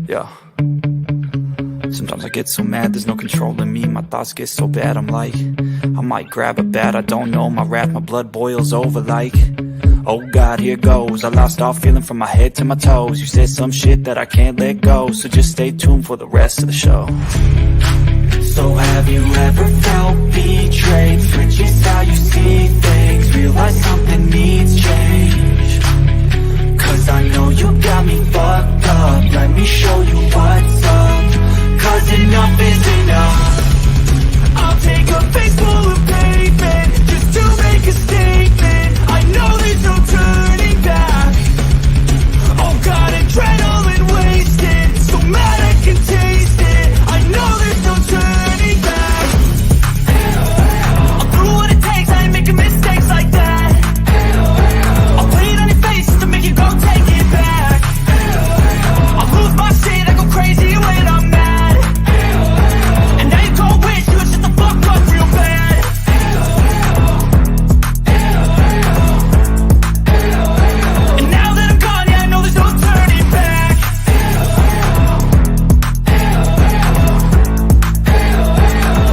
Yeah. Sometimes I get so mad, there's no controlling me. My thoughts get so bad, I'm like, I might grab a bat, I don't know. My wrath, my blood boils over like, oh God, here goes. I lost all feeling from my head to my toes. You said some shit that I can't let go, so just stay tuned for the rest of the show. So have you ever felt betrayed? Switches how you see things, realize something needs change. Cause I know you got me fucked up, let me show you what's up. Cause enough is enough. I'll take a face full of pavement just to make a statement. I know there's no turning back. Oh God, adrenaline wasted, so mad I can taste it. I know there's no turning back. I'll do what it takes, I ain't making mistakes like that. I'll put it on your face just to make you go take it back. I'll lose my shit, I go crazy when I'm mad. And now you gon' wish you would shut the fuck up real bad. And now that I'm gone, yeah, I know there's no turning back.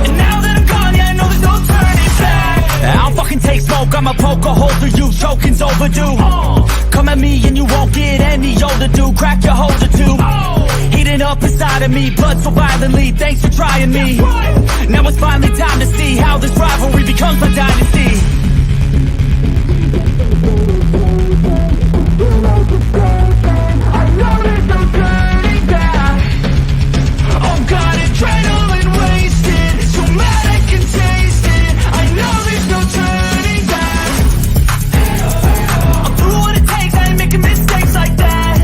And now that I'm gone, yeah, I know there's no turning back. I don't fucking take smoke, I'ma poke a hole through you, choking's overdue. Come at me and you won't get any older, dude. Crack your holder too. Heating up inside of me, blood so violently. Thanks for trying me. Now it's finally time to see how this rivalry becomes a dynasty. I know there's no turning back. Oh God, adrenaline wasted, so mad I can taste it. I know there's no turning back. I'll do what it takes, I ain't making mistakes like that.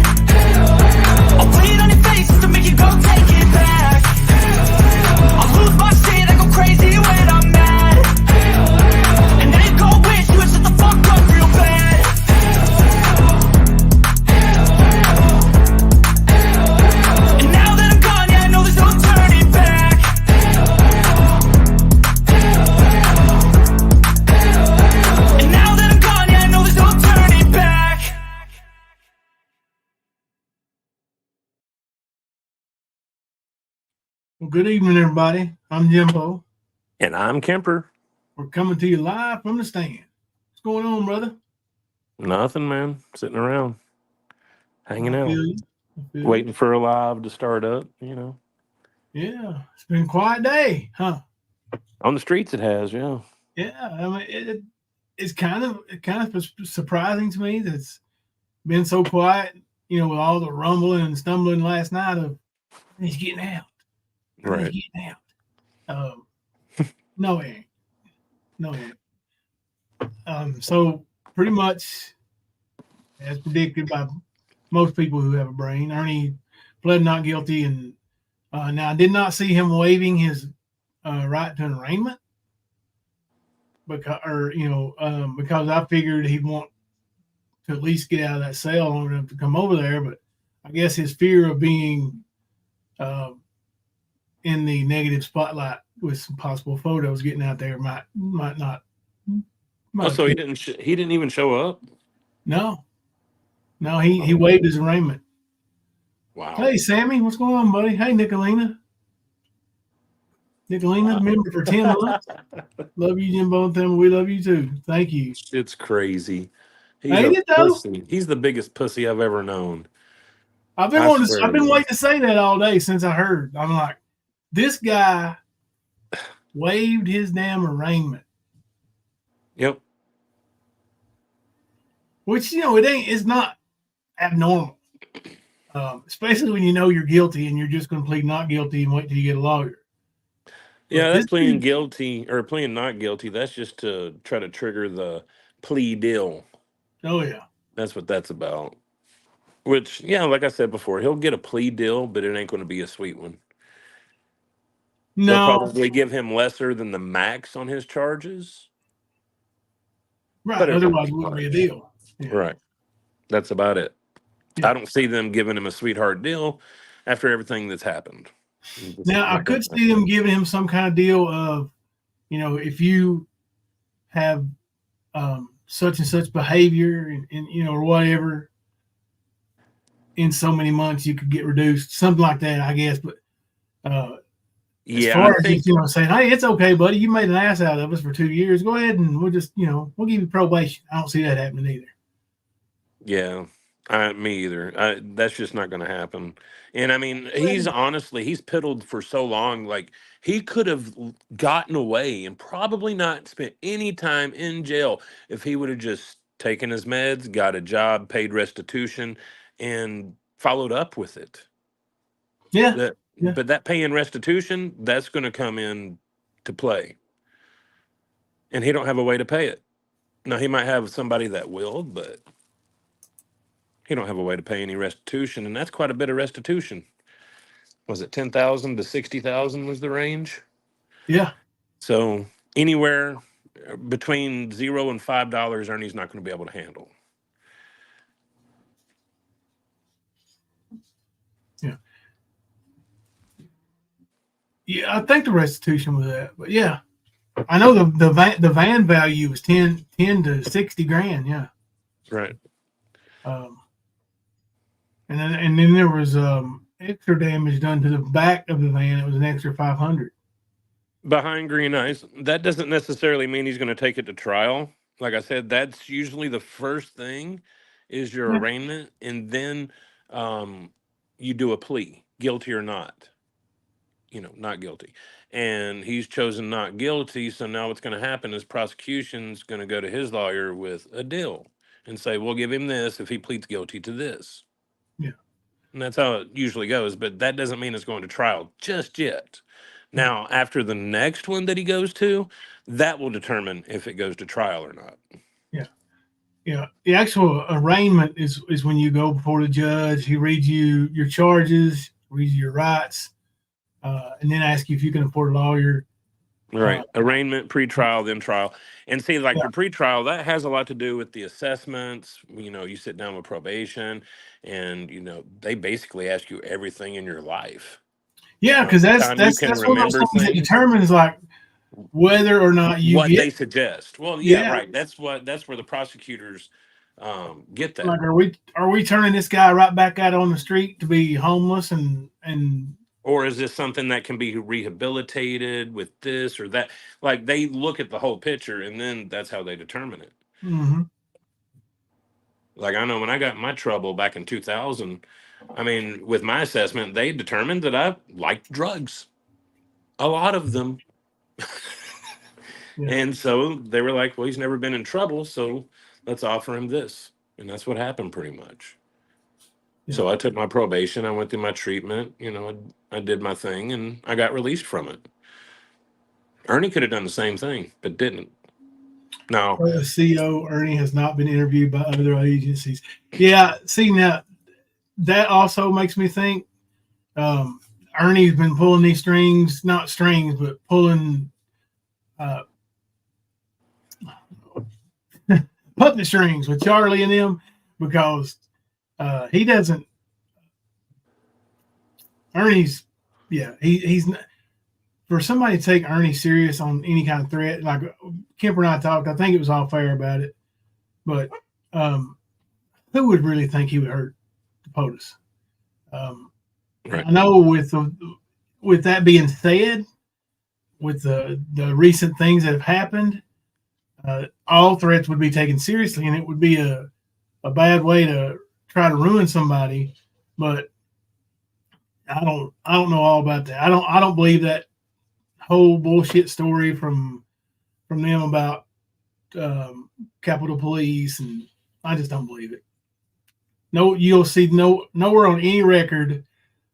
I'll put it on your face just to make you go take it back. I'll lose my shit, I go crazy when I'm mad. And now you gon' wish you would shut the fuck up real bad. And now that I'm gone, yeah, I know there's no turning back. And now that I'm gone, yeah, I know there's no turning back. Well, good evening, everybody. I'm Jimbo. And I'm Kemper. We're coming to you live from the stand. What's going on, brother? Nothing, man. Sitting around, hanging I out, feel you. waiting for a live to start up, you know. Yeah, it's been a quiet day, huh? On the streets it has, yeah. Yeah, I mean, it's kind of surprising to me that it's been so quiet, you know, with all the rumbling and stumbling last night of he's getting out. Right. He's getting out. No, it ain't. No, it ain't. So pretty much, as predicted by most people who have a brain, Ernie pled not guilty, and now I did not see him waiving his right to an arraignment, because I figured he'd want to at least get out of that cell long enough to come over there. But I guess his fear of being in the negative spotlight with some possible photos getting out there might not. So he didn't even show up? No, he waived his arraignment. Wow. Hey, Sammy, what's going on, buddy? Hey, Nicolina, member for 10 months. Love you, Jimbo and Thelma. We love you too. Thank you. It's crazy. Ain't it though? Pussy. He's the biggest pussy I've ever known. I've been waiting to say that all day since I heard. I'm like, this guy waived his damn arraignment. Yep. Which, you know, it's not abnormal. Especially when you know you're guilty and you're just going to plead not guilty and wait till you get a lawyer. Yeah, that's pleading guilty or pleading not guilty. That's just to try to trigger the plea deal. Oh, yeah. That's what that's about. Which, yeah, like I said before, he'll get a plea deal, but it ain't going to be a sweet one. No. They'll probably give him lesser than the max on his charges. Right. Otherwise, it wouldn't be a deal. Yeah. Right. That's about it. Yeah. I don't see them giving him a sweetheart deal after everything that's happened. Now, I could see them giving him some kind of deal of, you know, if you have such and such behavior, and or whatever, in so many months you could get reduced, something like that, I guess. But as Yeah, I far as think just saying, hey, it's okay, buddy, you made an ass out of us for 2 years. Go ahead and we'll just we'll give you probation. I don't see that happening either. yeah, me either. That's just not going to happen. And I mean, he's honestly, he's piddled for so long. Like, he could have gotten away and probably not spent any time in jail if he would have just taken his meds, got a job, paid restitution, and followed up with it. Yeah, That, yeah, but that paying restitution, that's going to come in to play, and he don't have a way to pay it. Now, he might have somebody that will, but he don't have a way to pay any restitution, and that's quite a bit of restitution. Was it 10,000 to 60,000 was the range? yeah, So anywhere between $0 and $5, Ernie's not going to be able to handle. yeah. Yeah, I think the restitution was that, but yeah, I know the van value was 10 to 60 grand. Yeah, Right. um, and then there was extra damage done to the back of the van. It was an extra 500. Behind green ice, that doesn't necessarily mean he's going to take it to trial. Like I said, that's usually the first thing is your Yeah, arraignment, and then you do a plea, guilty or not. Not guilty. And he's chosen not guilty. So now what's going to happen is prosecution's going to go to his lawyer with a deal and say, we'll give him this if he pleads guilty to this. yeah, And that's how it usually goes. But that doesn't mean it's going to trial just yet. yeah, Now, after the next one that he goes to, that will determine if it goes to trial or not. yeah. Yeah, the actual arraignment is when you go before the judge. He reads you your charges, reads you your rights, and then asks you if you can afford a lawyer. Right. Arraignment, pre-trial, then trial. And see, like Yeah, your pre-trial, that has a lot to do with the assessments. You sit down with probation, and they basically ask you everything in your life. yeah, From because the that's time you that's can that's one of those remember things that things, determines like whether or not you what get. they suggest. Well, yeah, Yeah, right. That's where the prosecutors get that. like are we turning this guy right back out on the street to be homeless and Or is this something that can be rehabilitated with this or that? Like, they look at the whole picture, and then that's how they determine it. mm-hmm. Like, I know when I got in my trouble back in 2000, I mean, with my assessment, they determined that I liked drugs, a lot of them. Yeah, And so they were like, well, he's never been in trouble, so let's offer him this. And that's what happened pretty much. yeah. So I took my probation, I went through my treatment, I did my thing, and I got released from it. Ernie could have done the same thing, but didn't. No, CO Ernie has not been interviewed by other agencies. Yeah, see now that also makes me think Ernie's been pulling these strings, not strings, but pulling uh, puppet strings with Charlie and them because he doesn't. Ernie's, yeah, he's not, for somebody to take Ernie serious on any kind of threat. Like Kemper and I talked, I think it was all fair about it, but who would really think he would hurt the POTUS? right. I know with that being said, with the recent things that have happened, all threats would be taken seriously, and it would be a bad way to try to ruin somebody. But I don't know all about that. I don't believe that whole bullshit story from them about Capitol Police, and I just don't believe it. No, you'll see nowhere on any record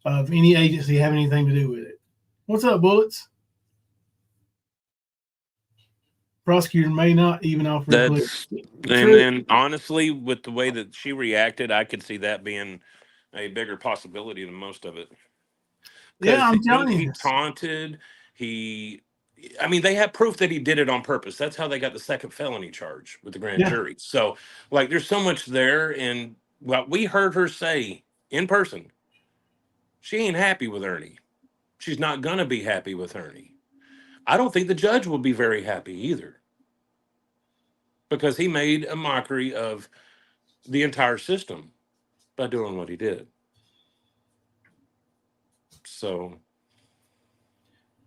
of any agency having anything to do with it. What's up, Bullets? Prosecutor may not even offer a plea. And honestly, with the way that she reacted, I could see that being a bigger possibility than most of it. Yeah, Because I'm he, telling he you. taunted, I mean, they have proof that he did it on purpose. That's how they got the second felony charge with the grand Yeah, jury. So, like, there's so much there. And what we heard her say in person, she ain't happy with Ernie. She's not going to be happy with Ernie. I don't think the judge will be very happy either. because he made a mockery of the entire system by doing what he did. So,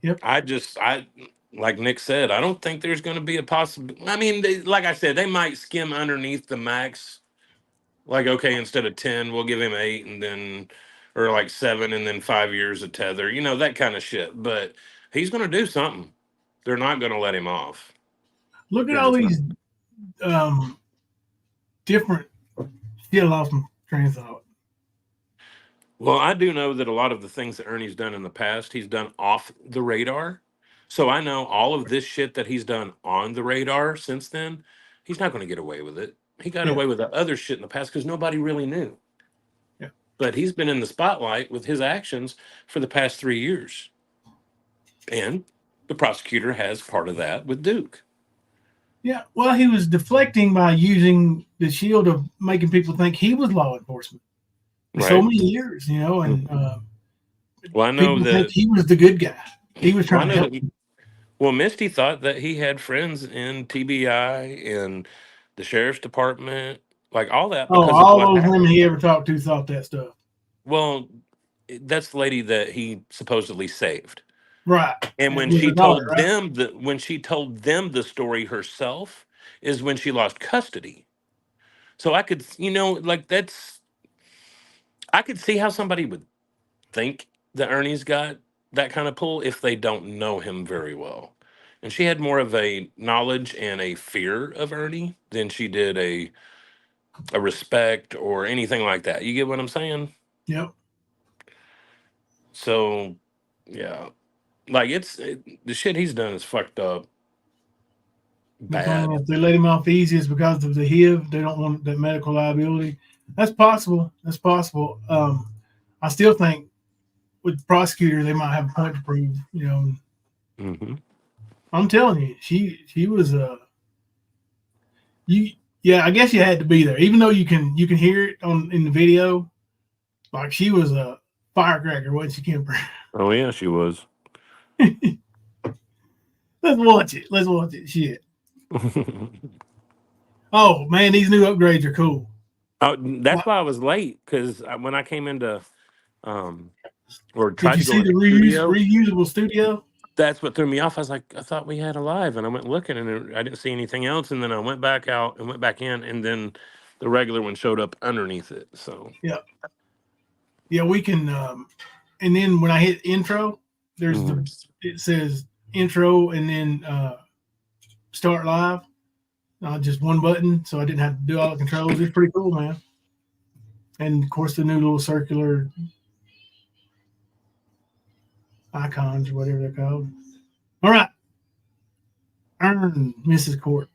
Yep. I like Nick said, I don't think there's going to be a possible. I mean, like I said, they might skim underneath the max. Like, okay, instead of 10, we'll give him 8, and then, or like 7, and then 5 years of tether. That kind of shit. But he's going to do something. They're not going to let him off. Look at They're all just not. these different. Still lost my train of thought. Well, I do know that a lot of the things that Ernie's done in the past, he's done off the radar. So I know all of this shit that he's done on the radar since then, he's not going to get away with it. He got Yeah. away with that other shit in the past because nobody really knew. Yeah. But he's been in the spotlight with his actions for the past 3 years. And the prosecutor has part of that with Duke. Yeah, well, he was deflecting by using the shield of making people think he was law enforcement for so Right. many years, and Well, I know people think that. he was the good guy. He was Well, I trying to know help. that. Well, Misty thought that he had friends in TBI and the sheriff's department, like all that, Oh, because of all what those women happened. he ever talked to thought that stuff. Well, that's the lady that he supposedly saved. Right. And when With she her daughter, told right? them the story herself is when she lost custody. So I could, like I could see how somebody would think that Ernie's got that kind of pull if they don't know him very well. And she had more of a knowledge and a fear of Ernie than she did a respect or anything like that. You get what I'm saying? Yep. So, yeah. Like the shit he's done is fucked up. They're talking Bad. about if they let him off easy, it's because of the HIV. They don't want that medical liability. That's possible. That's possible. I still think with the prosecutor, they might have a point to prove. Mm-hmm. I'm telling you, she was you. Yeah, I guess you had to be there, even though you can hear it in the video. Like she was a firecracker, wasn't she, Kemper? Oh yeah, she was. Let's watch it. Let's watch it. Shit. Oh man, these new upgrades are cool. Oh, that's why I was late, because when I came into or Did tried you to go see in the the studio, reusable studio? that's what threw me off. I was like, I thought we had a live, and I went looking, and I didn't see anything else. And then I went back out and went back in, and then the regular one showed up underneath it. So Yeah, we can. And then when I hit intro, Mhm. it says intro and then start live. Just one button, so I didn't have to do all the controls. It's pretty cool, man. And of course, the new little circular icons or whatever they're called. All right, earn Mrs. Court.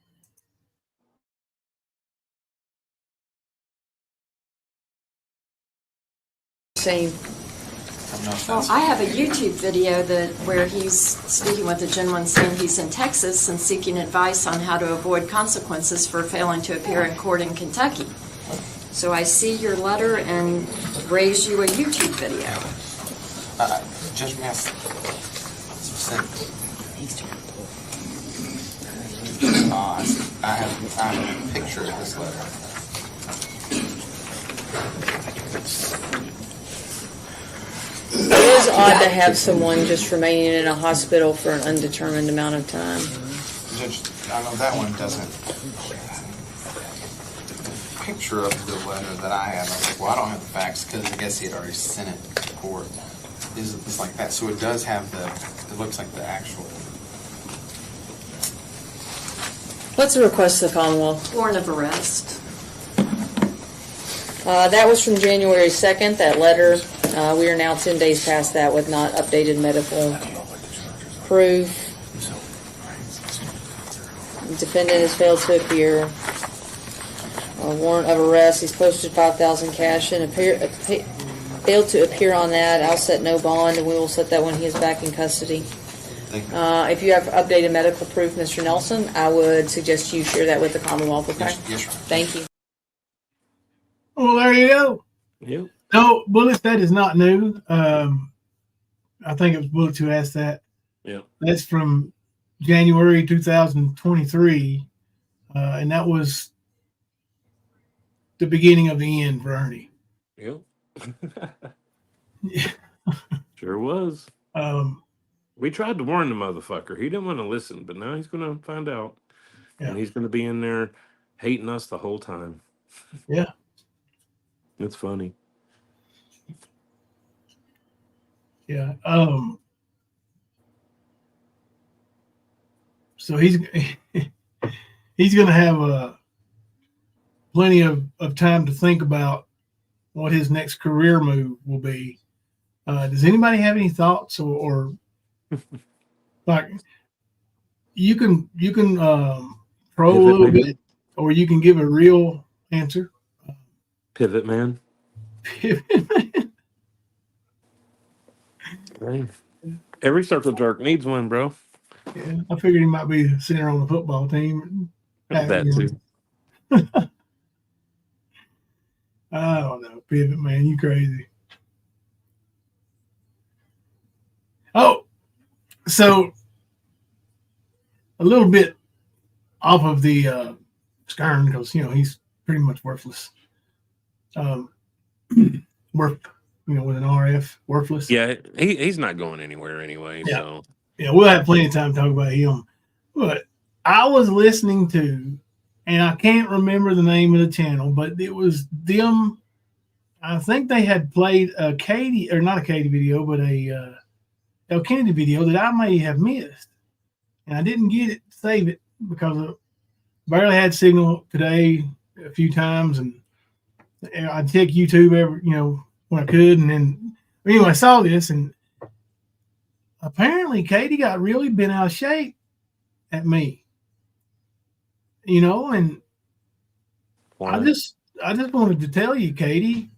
Same. Well, I have a YouTube video where he's speaking with a gentleman saying he's in Texas and seeking advice on how to avoid consequences for failing to appear in court in Kentucky. So I see your letter and raised you a YouTube video. Judge, may I I have a picture of this letter. It is odd to have someone just remaining in a hospital for an undetermined amount of time. Judge, I know that one doesn't. The picture of the letter that I have, I was like, well, I don't have the facts because I guess he had already sent it to court. It's like that. So it does have it looks like the actual. What's the request of the Commonwealth? Warrant of arrest. That was from January 2nd, that letter. We are now 10 days past that with not updated medical proof. The defendant has failed to appear. Warrant of arrest. He's posted $5,000 cash and failed to appear on that. I'll set no bond, and we will set that when he is back in custody. If you have updated medical proof, Mr. Nelson, I would suggest you share that with the Commonwealth. Okay? Yes, Thank you. Well, there you go. Yep. No, Bullets, that is not new. I think it was Bullets who asked that. Yep. That's from January 2023. and that was the beginning of the end for Ernie. Yep. Sure was. We tried to warn the motherfucker. He didn't want to listen, but now he's going to find out. Yeah. And he's going to be in there hating us the whole time. Yeah. It's funny. Yeah. So he's going to have plenty of time to think about what his next career move will be. Does anybody have any thoughts or like you can troll a little bit, or you can give a real answer. Pivot man. Every circle jerk needs one, bro. Yeah, I figured he might be the center on the football team. That too. I don't know, pivot man, you crazy. Oh, so a little bit off of the Skern, because he's pretty much worthless. Worth, with an RF, worthless. Yeah, he's not going anywhere anyway. Yeah. So yeah, we'll have plenty of time to talk about him. But I was listening to, and I can't remember the name of the channel, but it was them. I think they had played a Katie, or not a Katie video, but a El Kennedy video that I may have missed, and I didn't get it, save it, because I barely had signal today a few times, and I'd check YouTube every, when I could, and then anyway, I saw this, and apparently Katie got really bent out of shape at me, and why? I just wanted to tell you, Katie,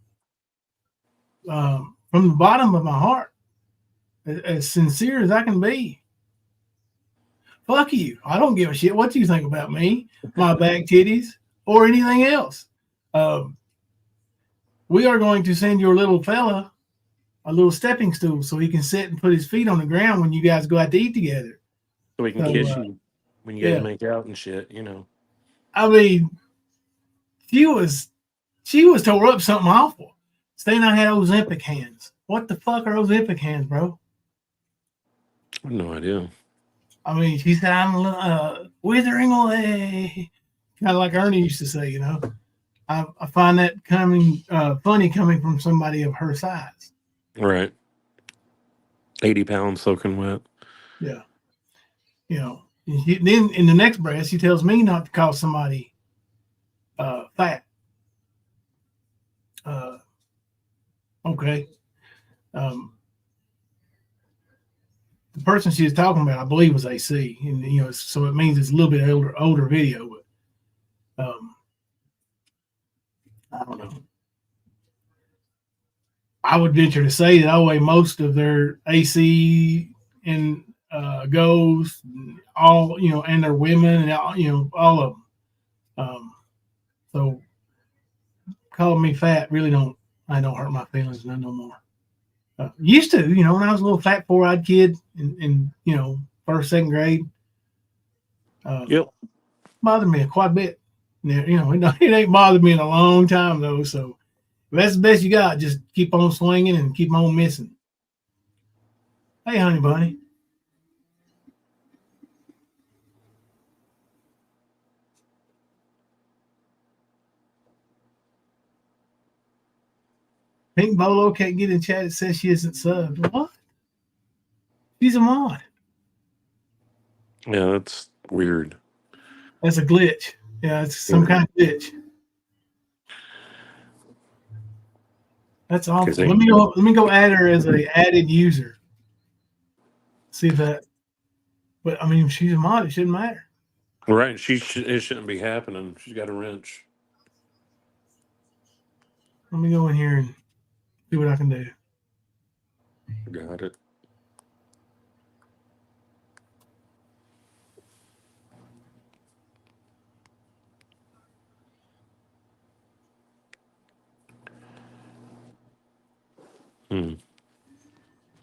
from the bottom of my heart, as sincere as I can be, fuck you. I don't give a shit what you think about me, my back titties, or anything else. We are going to send your little fella a little stepping stool so he can sit and put his feet on the ground when you guys go out to eat together. So we can kiss you when you guys make out and shit, I mean, she was tore up something awful. Saying I had Ozempic hands. What the fuck are Ozempic hands, bro? I have no idea. I mean, she said I'm withering away, kind of like Ernie used to say. I find that funny coming from somebody of her size. Right. 80 pounds soaking wet. Yeah. Then in the next breath, she tells me not to call somebody fat. Okay. The person she was talking about, I believe, was AC, and so it means it's a little bit older video, but I don't know. I would venture to say that I weigh most of their AC and goes, all and their women, and all of them. So calling me fat really don't hurt my feelings none no more. Used to, when I was a little fat, four-eyed kid in first, second grade. Yep. Bothered me quite a bit. It ain't bothered me in a long time though. So if that's the best you got, just keep on swinging and keep on missing. Hey, honey bunny. Pink Bolo can't get in chat. It says she isn't subbed. What? She's a mod. Yeah, that's weird. That's a glitch. Yeah, it's some kind of glitch. That's awful. Let me go add her as an added user. See if that. But I mean, if she's a mod, it shouldn't matter. Right. It shouldn't be happening. She's got a wrench. Let me go in here and see what I can do. Got it.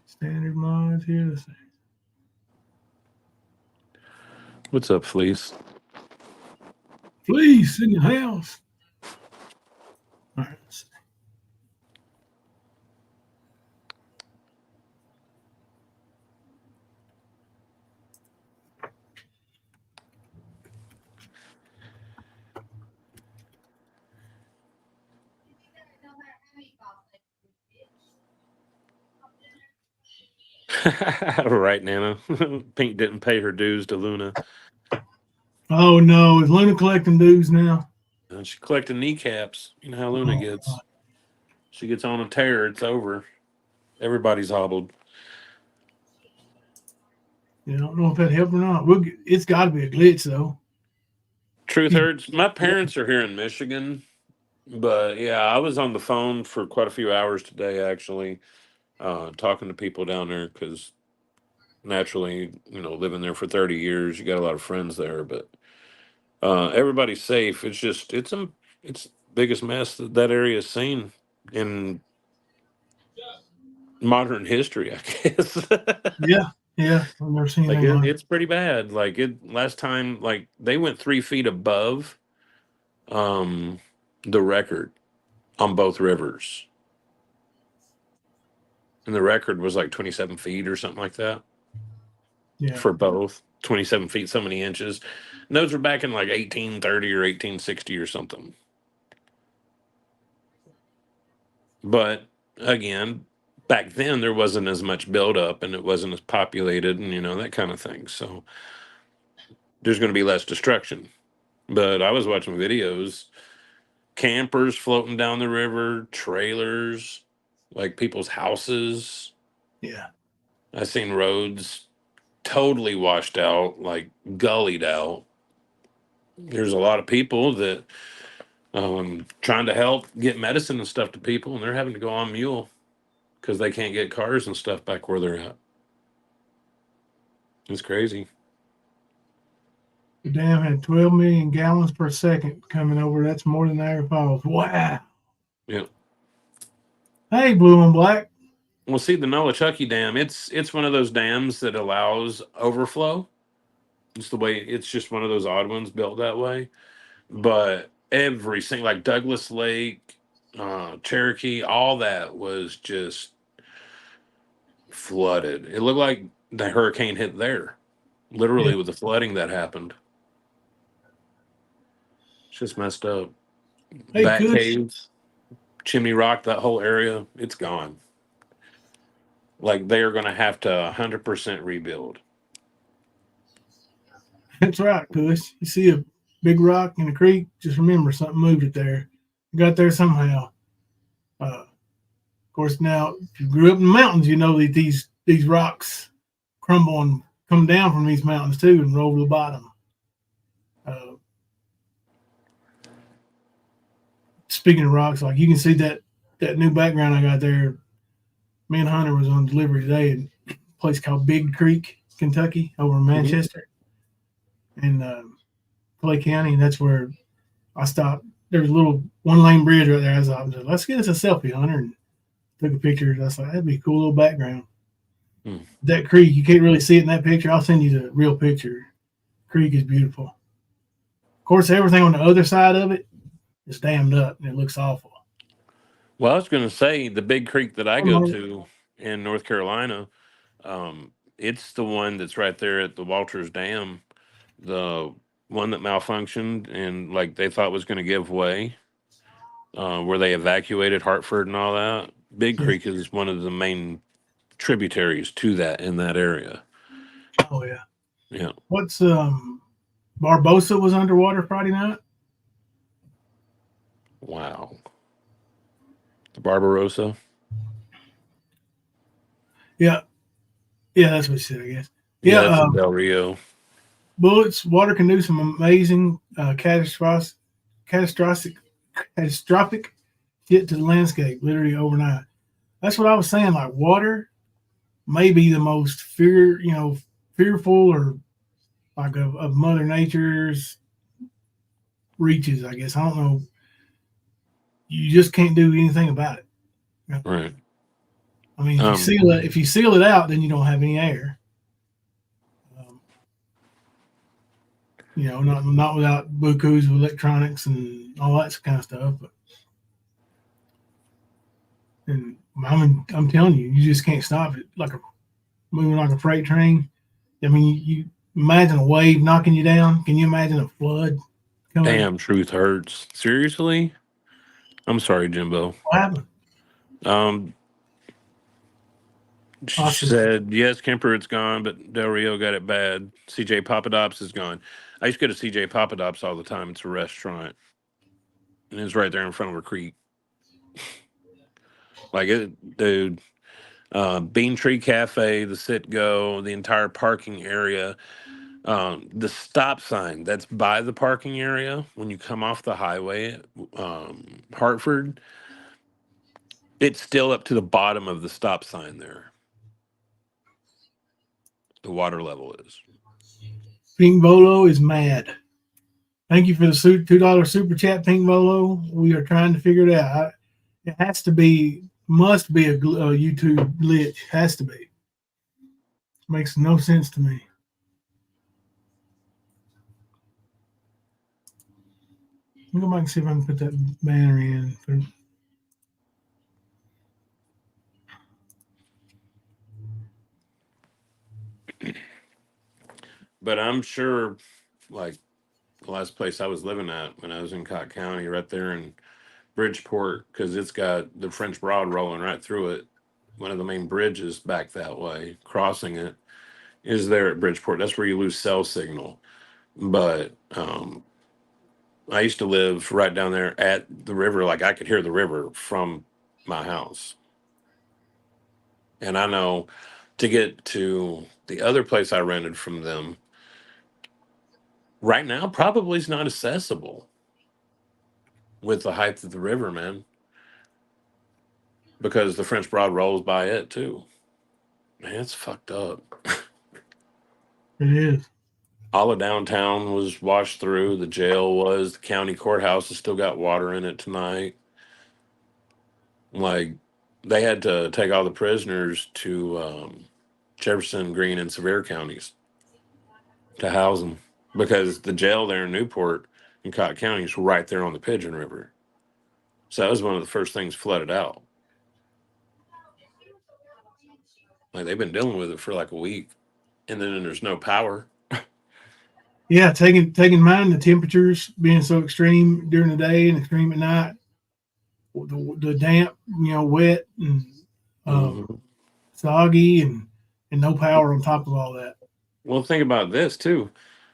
Standard mods here. Let's see. What's up, Fleece? Police in the house. All right. Let's see. Right, Nana. Pink didn't pay her dues to Luna. Oh no, is Luna collecting dues now? And she collected kneecaps. You know how Luna Oh, gets. She gets on a tear, it's over. Everybody's hobbled. yeah, I don't know if that helped or not. It's got to be a glitch though. Truth hurts. My parents are here in Michigan, but yeah, I was on the phone for quite a few hours today, actually, talking to people down there because naturally, living there for 30 years, you got a lot of friends there, but everybody's safe. It's just it's biggest mess that area's seen in modern history, I guess. Yeah, yeah. I've never seen Like anything like it. it's pretty bad. Like it last time, like they went 3 feet above um the record on both rivers, and the record was like 27 feet or something like that Yeah, for both. 27 feet, so many inches. And those were back in like 1830 or 1860 or something. But again, back then there wasn't as much buildup and it wasn't as populated and that kind of thing. So there's going to be less destruction. But I was watching videos, campers floating down the river, trailers, like people's houses. yeah. I seen roads totally washed out, like gullied out. There's a lot of people that trying to help get medicine and stuff to people, and they're having to go on mule because they can't get cars and stuff back where they're at. It's crazy. The dam had 12 million gallons per second coming over. That's more than Niagara Falls. Wow. Yeah. Hey, blue and black. Well, see, the Nolichucky Dam, it's one of those dams that allows overflow. It's just one of those odd ones built that way. But every single, like Douglas Lake, Cherokee, all that was just flooded. It looked like the hurricane hit there, literally Yeah. with the flooding that happened. It's just messed up. Hey, Bat Kush. Caves, Chimney Rock, that whole area, it's gone. Like they are going to have to 100% rebuild. That's right, Kush. You see a big rock in a creek, just remember something moved it there. It got there somehow. Of course, now if you grew up in the mountains, you know that these rocks crumble and come down from these mountains too and roll to the bottom. Speaking of rocks, like you can see that new background I got there. Me and Hunter was on delivery today in a place called Big Creek, Kentucky, over in Manchester, in Clay County, and that's where I stopped. There's a little one-lane bridge right there. I was like, let's get us a selfie, Hunter, and took a picture. I was like, that'd be a cool little background. That creek, you can't really see it in that picture. I'll send you the real picture. Creek is beautiful. Of course, everything on the other side of it is dammed up, and it looks awful. Well, I was going to say the big creek that I go to in North Carolina, it's the one that's right there at the Walters Dam, the one that malfunctioned and like they thought was going to give way, where they evacuated Hartford and all that. Big Creek is one of the main tributaries to that in that area. Oh yeah. Yeah. What's Barbosa was underwater Friday night? Wow. The Barbarossa. Yeah. Yeah, that's what she said, I guess. Yeah, that's in Del Rio. Bullets, water can do some amazing catastrophic hit to the landscape literally overnight. That's what I was saying. Like water may be the most fearful or like of Mother Nature's reaches, I guess. I don't know. You just can't do anything about it. Right. I mean, if you seal it out, then you don't have any air. You know, not without bukus of electronics and all that kind of stuff. But and I'm telling you, you just can't stop it. Like moving like a freight train. I mean, you imagine a wave knocking you down. Can you imagine a flood coming? Damn, truth hurts. Seriously? I'm sorry, Jimbo. What happened? She Austin. said, yes, Kemper, it's gone, but Del Rio got it bad. CJ Papadops is gone. I used to go to CJ Papadops all the time. It's a restaurant. And it's right there in front of a creek. Like, it, dude, Bean Tree Cafe, the Sit Go, the entire parking area, the stop sign that's by the parking area when you come off the highway, Hartford, it's still up to the bottom of the stop sign there. The water level is. Pink Bolo is mad. Thank you for the $2 super chat, Pink Bolo. We are trying to figure it out. It has to be, must be a YouTube glitch. Has to be. Makes no sense to me. Let me go back and see if I can put that banner in. But I'm sure, like, the last place I was living at when I was in Cott County, right there in Bridgeport, because it's got the French Broad rolling right through it. One of the main bridges back that way, crossing it, is there at Bridgeport. That's where you lose cell signal. But I used to live right down there at the river. Like, I could hear the river from my house. And I know to get to the other place I rented from them right now probably is not accessible with the height of the river, man, because the French Broad rolls by it too. Man, it's fucked up. It is. All of downtown was washed through. The jail was. The county courthouse has still got water in it tonight. Like, they had to take all the prisoners to Jefferson, Greene, and Sevier counties to house them because the jail there in Newport and Cott County is right there on the Pigeon River. So that was one of the first things flooded out. Like, they've been dealing with it for like a week, and then there's no power. Yeah, taking in mind the temperatures being so extreme during the day and extreme at night, the damp, wet and soggy and no power on top of all that. Well, think about this too.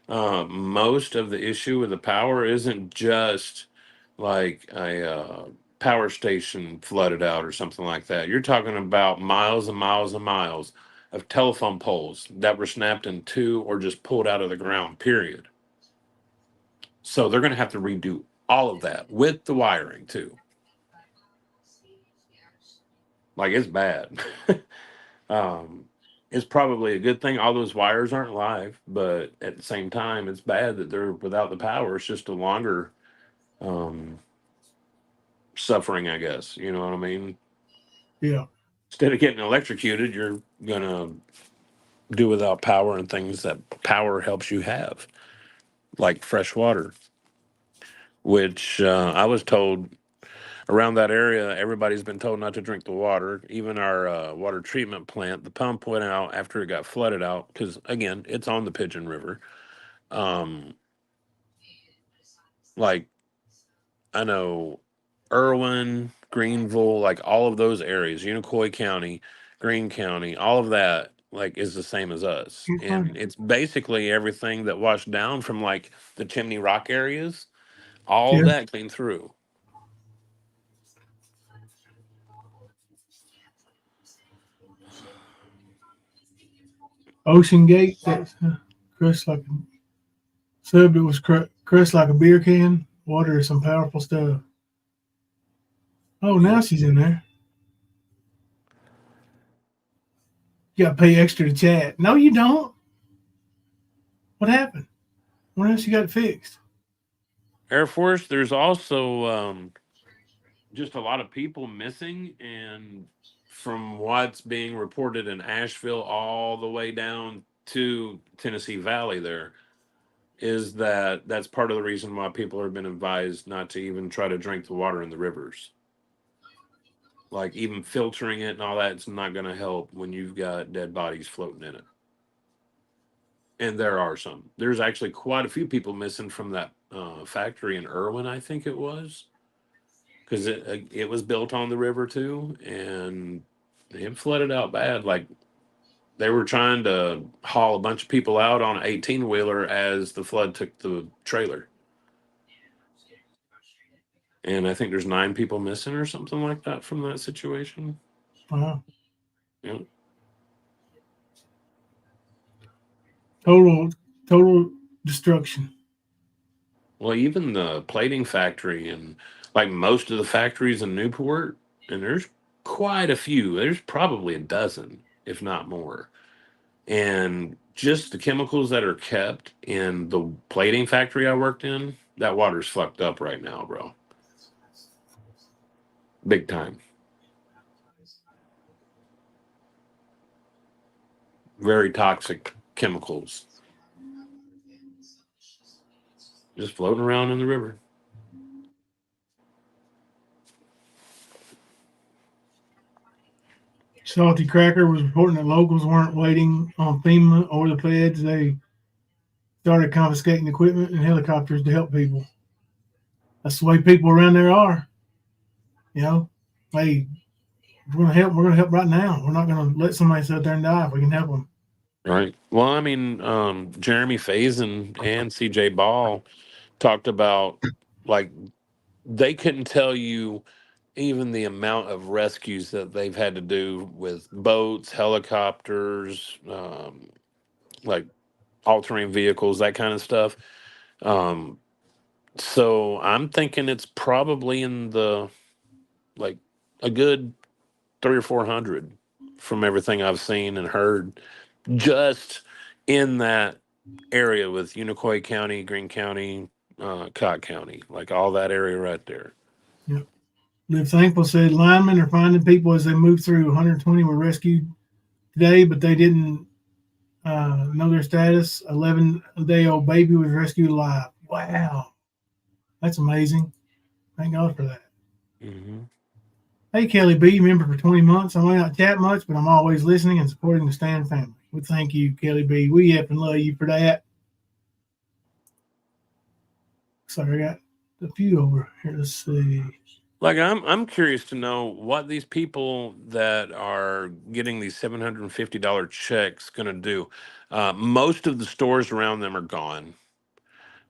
Most of the issue with the power isn't just like a power station flooded out or something like that. You're talking about miles and miles and miles of telephone poles that were snapped in two or just pulled out of the ground, period. So they're going to have to redo all of that with the wiring too. Like, it's bad. It's probably a good thing all those wires aren't live, but at the same time, it's bad that they're without the power. It's just a longer suffering, I guess. You know what I mean? Yeah. Instead of getting electrocuted, you're gonna do without power and things that power helps you have, like fresh water. Which I was told around that area, everybody's been told not to drink the water. Even our water treatment plant, the pump went out after it got flooded out because, again, it's on the Pigeon River. Like, I know Irwin, Greenville, like all of those areas, Unicoi County, Greene County, all of that like is the same as us. And it's basically everything that washed down from like the Chimney Rock areas, all Yeah. that came through. Ocean Gate, that's crushed like subbed. It was crushed like a beer can. Water is some powerful stuff. Oh, now she's in there. You got to pay extra to chat. No, you don't. What happened? What else you got fixed? Air Force, there's also just a lot of people missing. And from what's being reported in Asheville all the way down to Tennessee Valley there, is that that's part of the reason why people have been advised not to even try to drink the water in the rivers. Like even filtering it and all that, it's not going to help when you've got dead bodies floating in it. And there are some. There's actually quite a few people missing from that factory in Irwin, I think it was, because it was built on the river too, and it flooded out bad. Like they were trying to haul a bunch of people out on an 18-wheeler as the flood took the trailer. And I think there's 9 people missing or something like that from that situation. Wow. Yeah. Total destruction. Well, even the plating factory and like most of the factories in Newport, and there's quite a few. There's probably a dozen, if not more. And just the chemicals that are kept in the plating factory I worked in, that water's fucked up right now, bro. Big time. Very toxic chemicals just floating around in the river. Salty Cracker was reporting that locals weren't waiting on FEMA or the feds. They started confiscating equipment and helicopters to help people. That's the way people around there are. You know, hey, if we're gonna help. We're gonna help right now. We're not gonna let somebody sit there and die if we can help them. Right. Well, I mean, Jeremy Faison and CJ Ball talked about like they couldn't tell you even the amount of rescues that they've had to do with boats, helicopters, like all-terrain vehicles, that kind of stuff. Um, so I'm thinking it's probably in the like a good 300 or 400 from everything I've seen and heard, just in that area with Unicoi County, Greene County, Cott County, like all that area right there. Yep. Live Thankful said linemen are finding people as they move through. 120 were rescued today, but they didn't know their status. 11-day-old baby was rescued alive. Wow, that's amazing. Thank God for that. Mm-hmm. Hey, Kelly B, member for 20 months. I may not chat much, but I'm always listening and supporting the Stan family. Well, thank you, Kelly B. We have to love you for that. Sorry, I got a few over here. Let's see. Like I'm curious to know what these people that are getting these $750 checks going to do. Most of the stores around them are gone.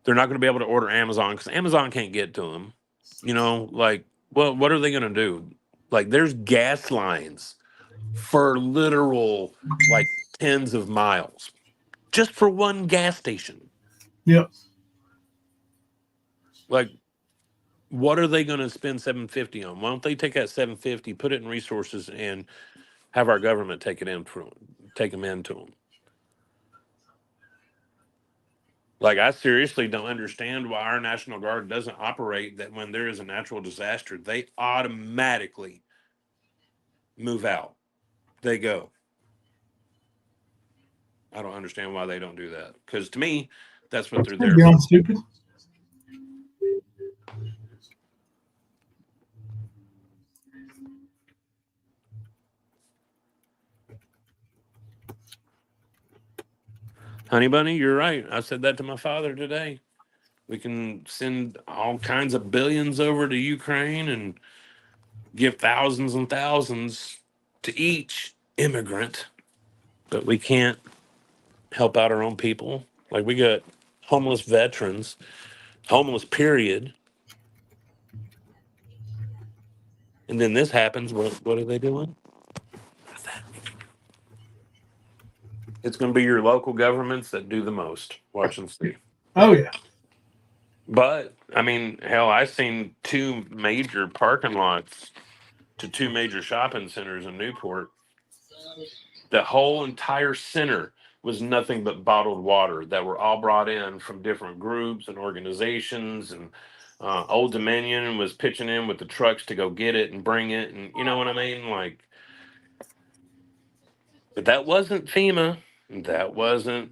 They're not going to be able to order Amazon because Amazon can't get to them. You know, like, well, what are they going to do? Like, there's gas lines for literal like tens of miles just for one gas station. Yep. Like, what are they going to spend 750 on? Why don't they take that 750, put it in resources, and have our government take it in for take them into them? Like, I seriously don't understand why our National Guard doesn't operate that when there is a natural disaster, they automatically move out. They go. I don't understand why they don't do that. Because to me, that's what they're Hey, there for. John, stupid. Honey Bunny, you're right. I said that to my father today. We can send all kinds of billions over to Ukraine and give thousands and thousands to each immigrant, but we can't help out our own people. Like we got homeless veterans, homeless period, and then this happens. What are they doing? It's going to be your local governments that do the most. Watch and see. Oh, yeah. But I mean, hell, I've seen 2 major parking lots to 2 major shopping centers in Newport. The whole entire center was nothing but bottled water that were all brought in from different groups and organizations. And Old Dominion was pitching in with the trucks to go get it and bring it. And you know what I mean? Like, but that wasn't FEMA. That wasn't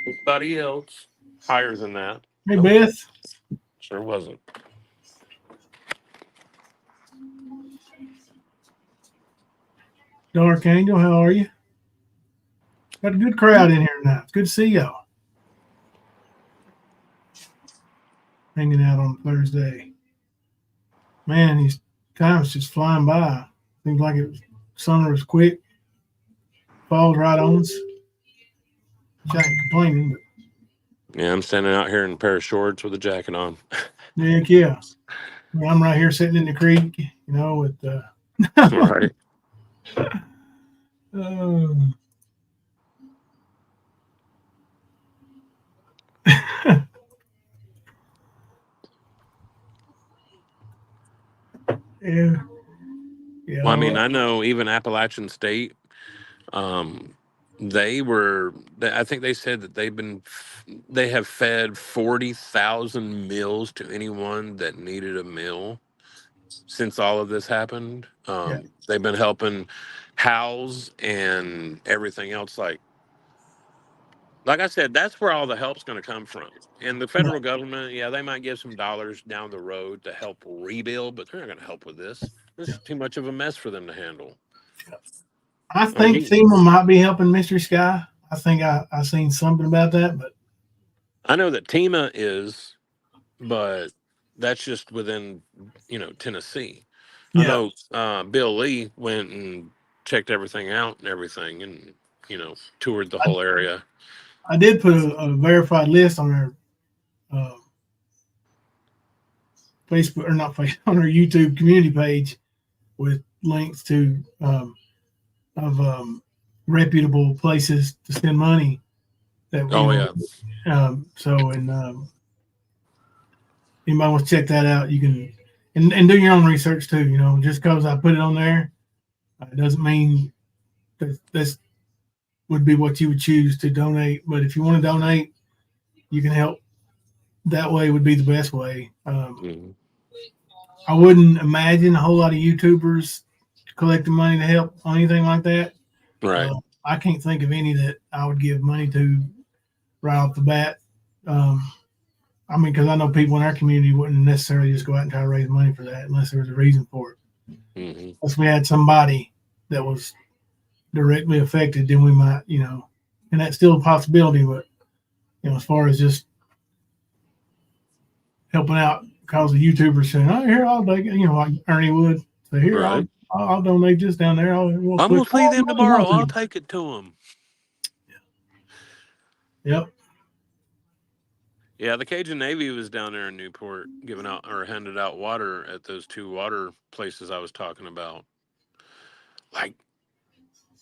anybody else. higher than that. Hey, Nope, Beth. sure wasn't. Dark Angel, how are you? Got a good crowd in here tonight. It's good to see y'all. Hanging out on Thursday. Man, these times just flying by. Seems like summer is quick. Falls right on us. I ain't complaining, but Yeah, I'm standing out here in a pair of shorts with a jacket on. heck yeah. I'm right here sitting in the creek, with Right. yeah. Yeah. Well, I mean, I know even Appalachian State, I think they said that they have fed 40,000 meals to anyone that needed a meal since all of this happened. Yeah. They've been helping house and everything else. Like I said, that's where all the help's going to come from. And the federal government, yeah, they might give some dollars down the road to help rebuild, but they're not going to help with this. This is too much of a mess for them to handle. I I mean, think FEMA might be helping Mystery Sky. I think I seen something about that, but I know that TEMA is, but that's just within, Tennessee. I yeah, know Bill Lee went and checked everything out and everything and, toured the whole area. I did put a verified list on our Facebook, or not Facebook, on our YouTube community page with links to of reputable places to spend money. That Oh, yeah. Anybody wants to check that out, you can and do your own research too. Just because I put it on there, it doesn't mean that that's would be what you would choose to donate. But if you want to donate, you can help. That way would be the best way. Mm-hmm. I wouldn't imagine a whole lot of YouTubers collecting money to help on anything like that. Right. I can't think of any that I would give money to right off the bat. Because I know people in our community wouldn't necessarily just go out and try to raise money for that unless there was a reason for it. Mm-hmm. Unless we had somebody that was directly affected, then we might, and that's still a possibility. But as far as just helping out, because the YouTubers saying, "Oh, here I'll take it," like Ernie would say, "Here Right. I'll donate this down there. I'm going to see them tomorrow. I'll take it to them." Yep. Yeah, the Cajun Navy was down there in Newport giving out or handed out water at those 2 water places I was talking about. Like,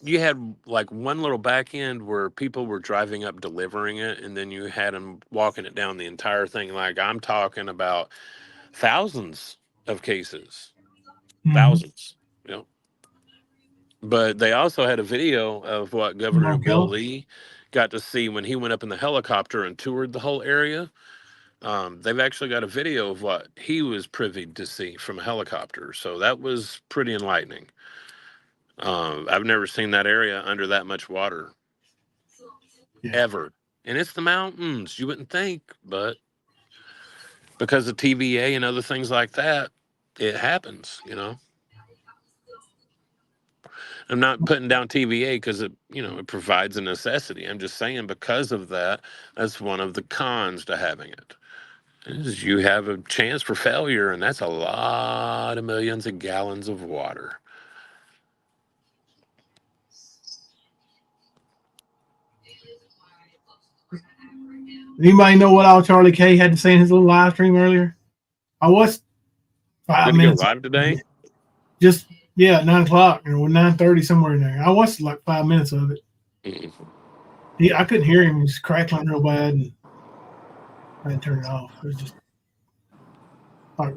you had like one little back end where people were driving up delivering it, and then you had them walking it down the entire thing. Like, I'm talking about thousands of cases, thousands. But they also had a video of what Governor Bill Lee got to see when he went up in the helicopter and toured the whole area. They've actually got a video of what he was privy to see from a helicopter. So that was pretty enlightening. I've never seen that area under that much water ever. And it's the mountains. You wouldn't think, but because of TVA and other things like that, it happens, I'm not putting down TVA because it provides a necessity. I'm just saying because of that, that's one of the cons to having it. Is you have a chance for failure, and that's a lot of millions of gallons of water. Anybody know what all Charlie K had to say in his little live stream earlier? I watched 5 Did he go minutes. live today? Just 9:00 or 9:30, somewhere in there. I watched like 5 minutes of it. Mm-hmm. I couldn't hear him. He was crackling real bad, and I had to turn it off. It was just like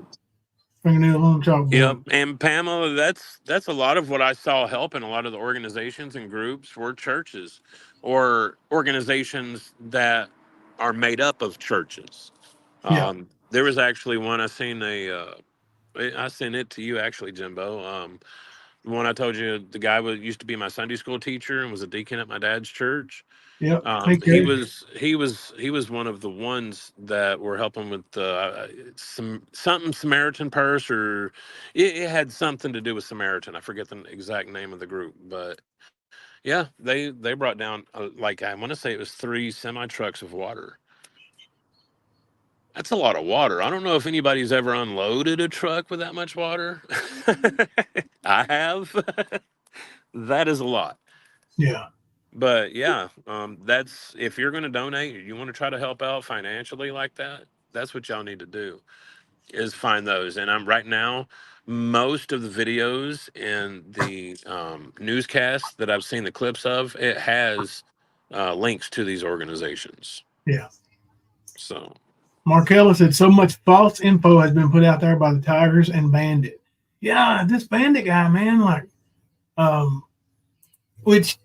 fingernails on chalkboard. Yep, and Pamela, that's a lot of what I saw helping a lot of the organizations and groups were churches or organizations that are made up of churches. Yeah. There was actually one I seen I sent it to you actually, Jimbo. The one I told you, the guy used to be my Sunday school teacher and was a deacon at my dad's church. Yep. He Okay. was one of the ones that were helping with something Samaritan purse, or it had something to do with Samaritan. I forget the exact name of the group, but yeah, they brought down like I want to say it was 3 semi trucks of water. That's a lot of water. I don't know if anybody's ever unloaded a truck with that much water. I have. That is a lot. Yeah. But yeah, that's if you're going to donate, you want to try to help out financially like that. That's what y'all need to do is find those. And I'm right now, most of the videos and the newscasts that I've seen the clips of, it has links to these organizations. Yeah. So Markella said so much false info has been put out there by the Tigers and Bandit. Yeah, this Bandit guy, man, like, which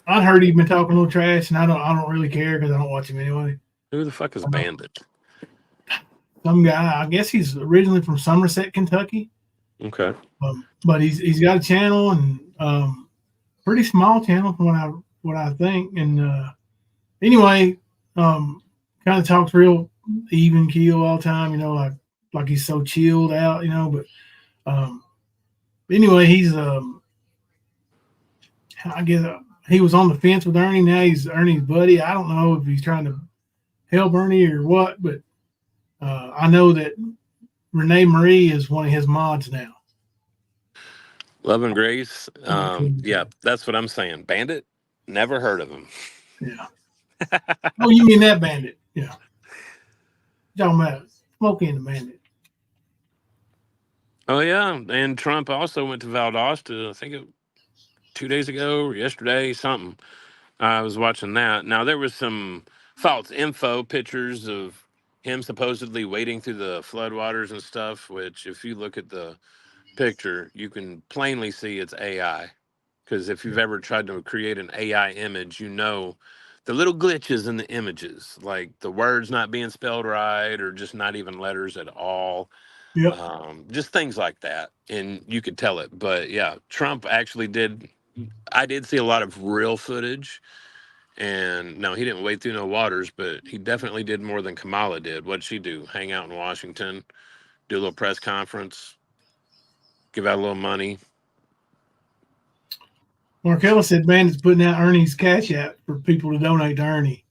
I'd heard he'd been talking a little trash, and I don't really care because I don't watch him anyway. who the fuck is Bandit? Some guy, I guess he's originally from Somerset, Kentucky. Okay. But he's got a channel and pretty small channel from what I think. And anyway, kind of talks real even keel all the time, like he's so chilled out, But anyway, he's I guess he was on the fence with Ernie. Now he's Ernie's buddy. I don't know if he's trying to help Ernie or what, but I know that Renee Marie is one of his mods now. Love and Grace. Yeah, that's what I'm saying. Bandit? Never heard of him. Yeah. Oh, you mean that Bandit? Yeah. Talking about Smokey and the Bandit. Oh yeah, and Trump also went to Valdosta. I think 2 days ago or yesterday, something. I was watching that. Now there was some false info pictures of him supposedly wading through the floodwaters and stuff. Which, if you look at the picture, you can plainly see it's AI. Because if you've ever tried to create an AI image, you know the little glitches in the images, like the words not being spelled right or just not even letters at all. Yep. Just things like that. And you could tell it. But yeah, Trump actually did. I did see a lot of real footage. And no, he didn't wade through no waters, but he definitely did more than Kamala did. What'd she do? Hang out in Washington, do a little press conference, give out a little money. Markella said Bandit's putting out Ernie's cash app for people to donate to Ernie.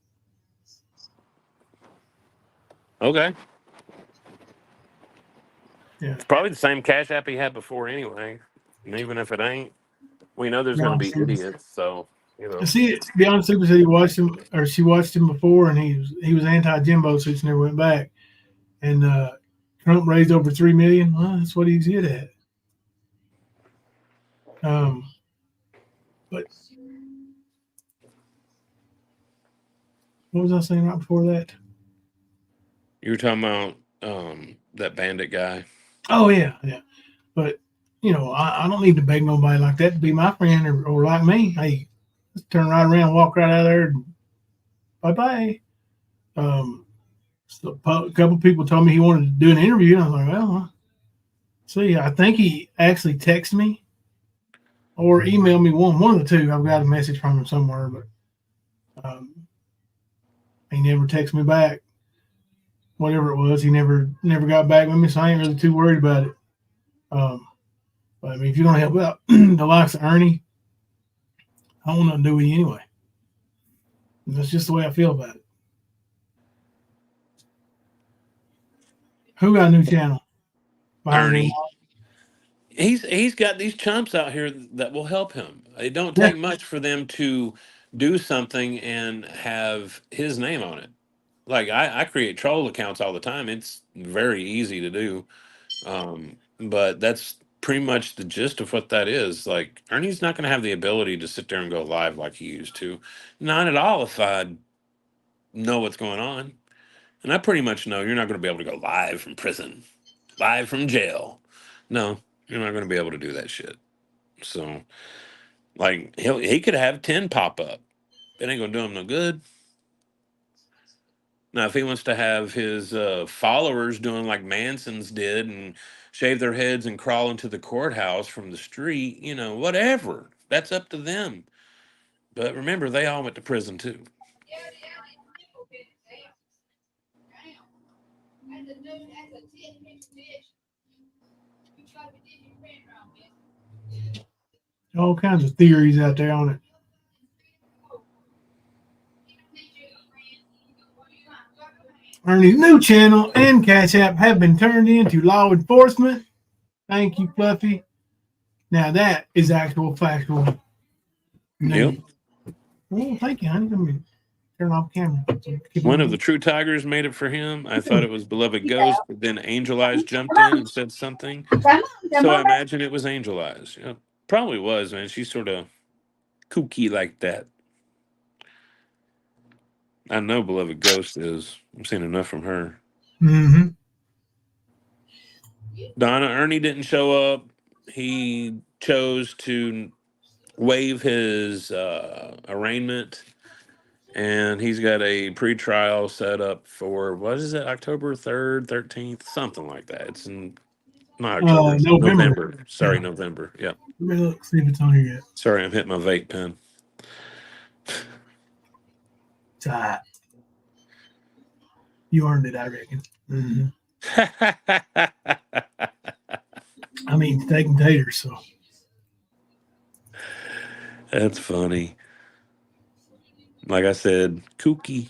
Okay. Yeah. It's probably the same cash app he had before anyway. And even if it ain't, we know there's going to be idiots. So, See, to be honest, Super said she watched him before, and he was anti-Jimbo suits, never went back. And Trump raised over $3 million. Well, that's what he's good at. But what was I saying right before that? you were talking about that Bandit guy. Oh yeah. But I don't need to beg nobody like that to be my friend or like me. Hey, just turn right around, walk right out of there, and bye bye. So a couple people told me he wanted to do an interview, and I was like, well, see, I think he actually texted me or emailed me one of the two. I've got a message from him somewhere, but he never texted me back. Whatever it was, he never got back with me, so I ain't really too worried about it. But I mean, if you're gonna help out the likes of Ernie, I don't want nothing to do with you anyway. And that's just the way I feel about it. Who got a new channel? Ernie. He's got these chumps out here that will help him. It don't take much for them to do something and have his name on it. Like I create troll accounts all the time. It's very easy to do. But that's pretty much the gist of what that is. Like Ernie's not going to have the ability to sit there and go live like he used to. Not at all if I know what's going on. And I pretty much know you're not going to be able to go live from prison, live from jail. No, you're not going to be able to do that shit. So, like, he could have 10 pop up. It ain't going to do him no good. Now, if he wants to have his followers doing like Manson's did and shave their heads and crawl into the courthouse from the street, whatever. That's up to them. But remember, they all went to prison too. All kinds of theories out there on it. Ernie's new channel and Cash App have been turned into law enforcement. Thank you, Fluffy. Now that is actual factual news. Yep. Oh, thank you, honey. Let me turn off camera. One of the true tigers made it for him. I thought it was Beloved Ghost, but then Angel Eyes jumped in and said something. So I imagine it was Angel Eyes. Yeah, probably was, man. She's sort of kooky like that. I know Beloved Ghost is. I've seen enough from her. Mm-hmm. Donna, Ernie didn't show up. He chose to waive his arraignment, and he's got a pre-trial set up for, what is it, October 3rd, 13th, something like that. It's in not October, it's November. November. Sorry, Yeah. November. Yeah. Let me look, see if it's on here yet. Sorry, I'm hitting my vape pen. It's all right. You earned it, I reckon. Mm-hmm. I mean, steak and taters, so. That's funny. Like I said, kooky.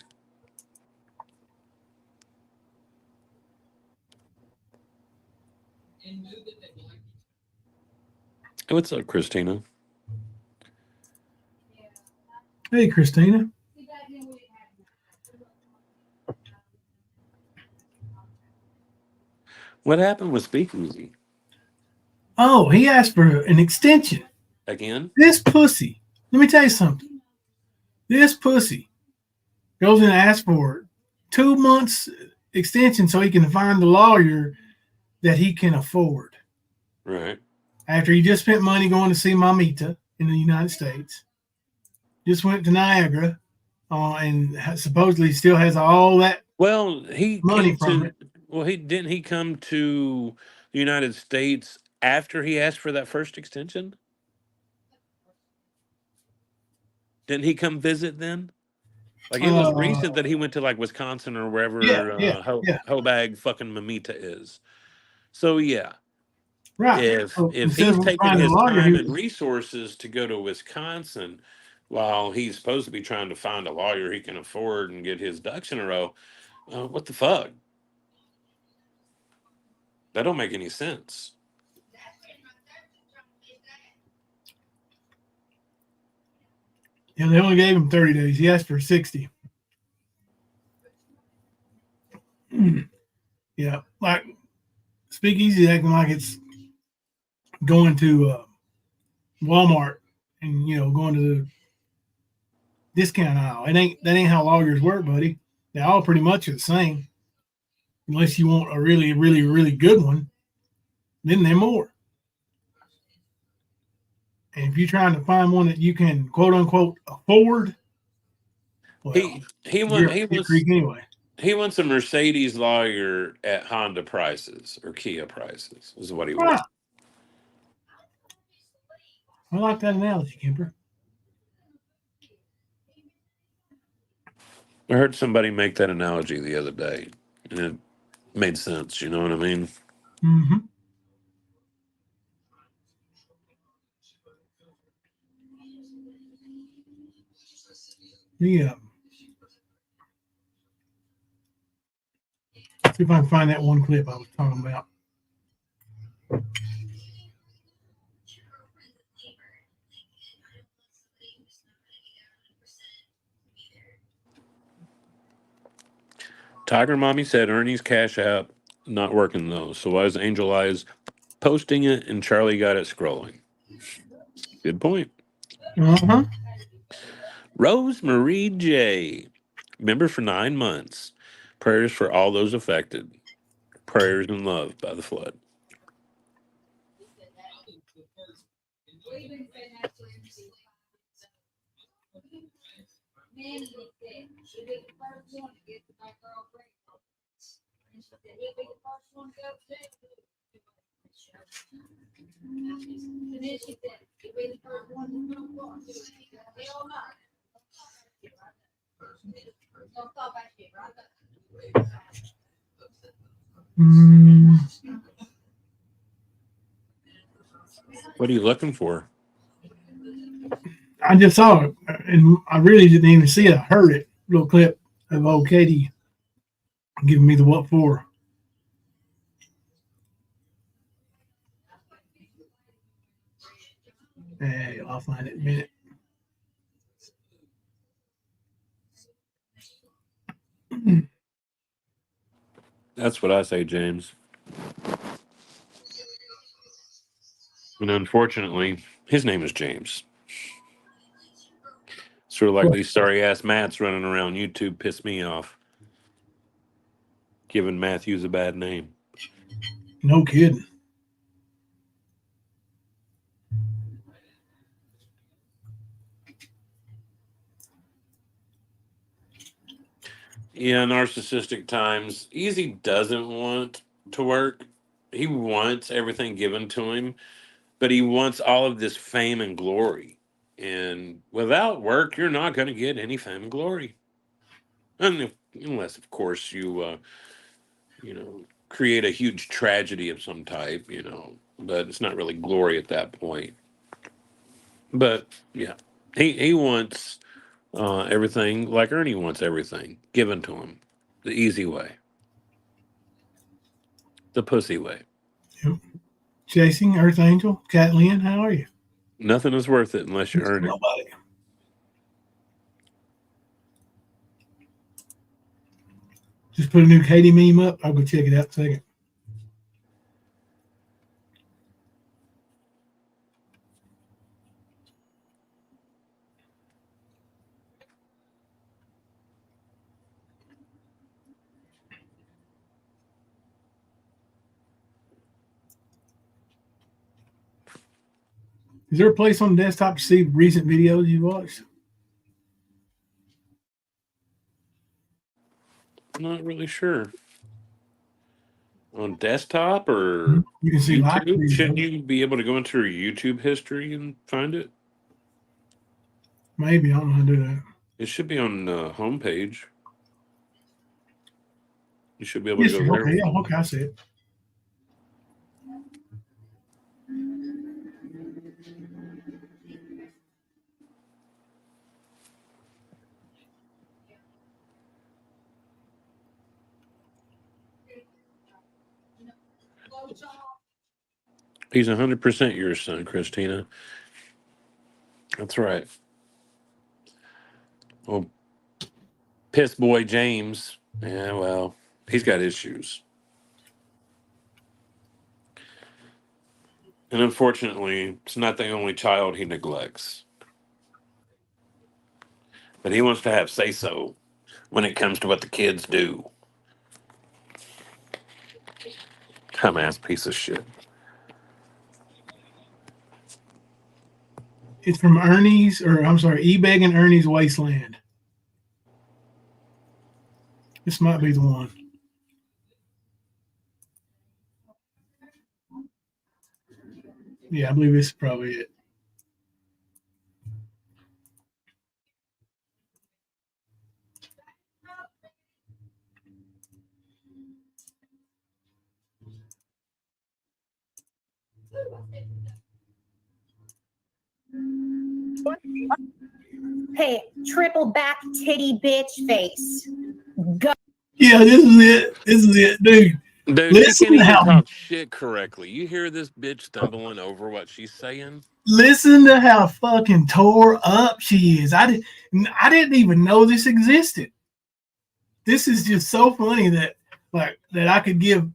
What's up, Christina? Hey, Christina. What happened with Speakeasy? Oh, he asked for an extension. Again? This pussy. Let me tell you something. This pussy goes and asks for 2 months extension so he can find a lawyer that he can afford. Right. After he just spent money going to see Mamita in the United States. Just went to Niagara and supposedly still has all that. Well, he money came from to. it. Well, he come to the United States after he asked for that first extension? Didn't he come visit then? Like it was recent that he went to like Wisconsin or wherever yeah. Hobag fucking Mamita is. So yeah, Right. if So if instead he's of taking finding a his lawyer, time he and was, resources to go to Wisconsin while he's supposed to be trying to find a lawyer he can afford and get his ducks in a row, what the fuck? That don't make any sense. they only gave him 30 days. He asked for 60. Yeah. Like Speakeasy acting like it's going to Walmart and going to the discount aisle. That ain't how lawyers work, buddy. They all pretty much are the same. Unless you want a really, really, really good one, then they're more. And if you're trying to find one that you can quote unquote afford, well, He you're wants a freak anyway. he wants a Mercedes lawyer at Honda prices or Kia prices is what he Wow. wants. I like that analogy, Kemper. I heard somebody make that analogy the other day, and it made sense. You know what I mean? Mm-hmm. Yeah. See if I can find that one clip I was talking about. Tiger Mommy said Ernie's Cash App not working though. So why is Angel Eyes posting it and Charlie got it scrolling? Good point. Uh-huh. Rosemarie J. Member for 9 months. Prayers for all those affected. Prayers and love by the flood. What are you looking for? I just saw it, and I really didn't even see it. I heard it. Little clip of old Katie giving me the what for. Hey, I'll find it in a minute. That's what I say, James. And unfortunately, his name is James. Sort of like these sorry ass Matts running around YouTube piss me off. Giving Matthews a bad name. No kidding. Yeah, narcissistic times. Easy doesn't want to work. He wants everything given to him, but he wants all of this fame and glory. And without work, you're not going to get any fame and glory. Unless, of course, you create a huge tragedy of some type, but it's not really glory at that point. But yeah, he wants everything like Ernie wants everything given to him the easy way, the pussy way. Yep. Chasing Earth Angel, Kathleen, how are you? Nothing is worth it unless you earn it. Nobody. Just put a new Katie meme up. I'll go check it out in a second. Is there a place on the desktop to see recent videos you watched? I'm not really sure. On desktop or You can see live YouTube? videos. Shouldn't you be able to go into your YouTube history and find it? Maybe. I don't know how to do that. It should be on the homepage. You should be able to Yes, go there. okay, yeah, okay, I see it. He's 100% your son, Christina. That's right. Well, piss boy James. Yeah, well, he's got issues. And unfortunately, it's not the only child he neglects. But he wants to have say-so when it comes to what the kids do. Dumbass piece of shit. It's from eBeg and Ernie's Wasteland. This might be the one. Yeah, I believe this is probably it. Hey, triple back titty bitch face. Go. Yeah, this is it. This is it, dude. Dude, Listen she can't how- even talk shit correctly. You hear this bitch stumbling over what she's saying? Listen to how fucking tore up she is. I didn't even know this existed. This is just so funny that I could give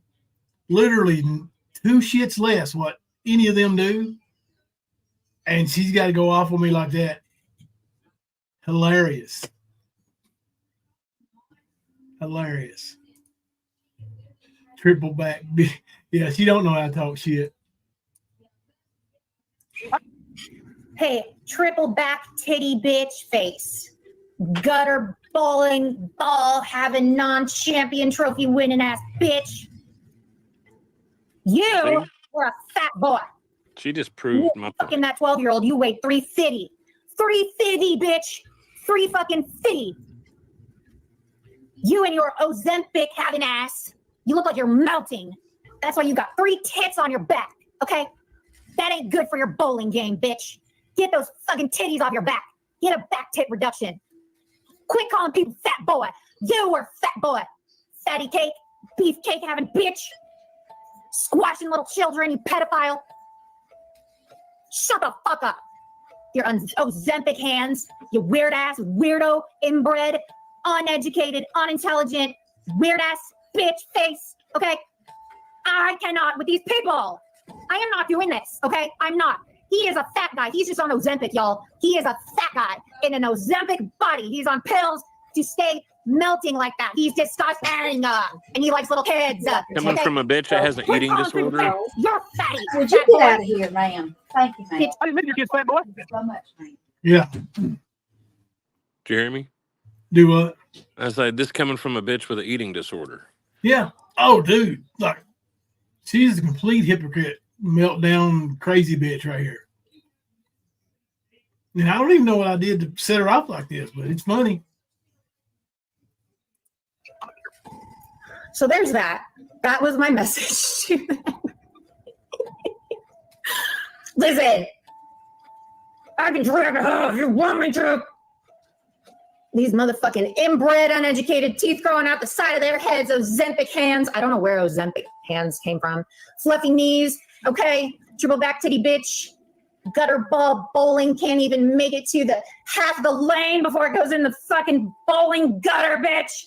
literally 2 shits less what any of them do, and she's got to go off on me like that. Hilarious. Triple back. Yeah, she don't know how to talk shit. Hey, triple back titty bitch face. gutter bowling ball having non-champion trophy winning ass bitch. You were a fat boy. She just proved my point. Fucking that 12-year-old, you weighed 350. 350, bitch. 3 fucking 50. You and your Ozempic having ass. You look like you're melting. That's why you got 3 tits on your back, okay? That ain't good for your bowling game, bitch. Get those fucking titties off your back. Get a back tit reduction. Quit calling people fat boy. You were fat boy. Fatty cake, beef cake having bitch. Squashing little children, you pedophile. Shut the fuck up. Your Ozempic hands, you weird ass, weirdo, inbred, uneducated, unintelligent, weird ass bitch face, okay? I cannot with these people. I am not doing this, okay? I'm not. He is a fat guy. He's just on Ozempic, y'all. He is a fat guy in an Ozempic body. He's on pills to stay melting like that. He's disgusting, and he likes little kids. Coming from a bitch that has an eating disorder. You're fatty. Would you get out of here, ma'am? Thank you, ma'am. I didn't make your kids fat boy. So much, ma'am. Yeah. Did you hear me? Do what? I said, this coming from a bitch with an eating disorder. Yeah. Oh, dude. Like, she's a complete hypocrite, meltdown, crazy bitch right here. And I don't even know what I did to set her off like this, but it's funny. So there's that. That was my message. Listen, I can drag it off if you want me to. These motherfucking inbred, uneducated teeth growing out the side of their heads, Ozempic hands. I don't know where Ozempic hands came from. Fluffy knees, okay? Triple back titty bitch. Gutter ball bowling, can't even make it to the half of the lane before it goes in the fucking bowling gutter, bitch.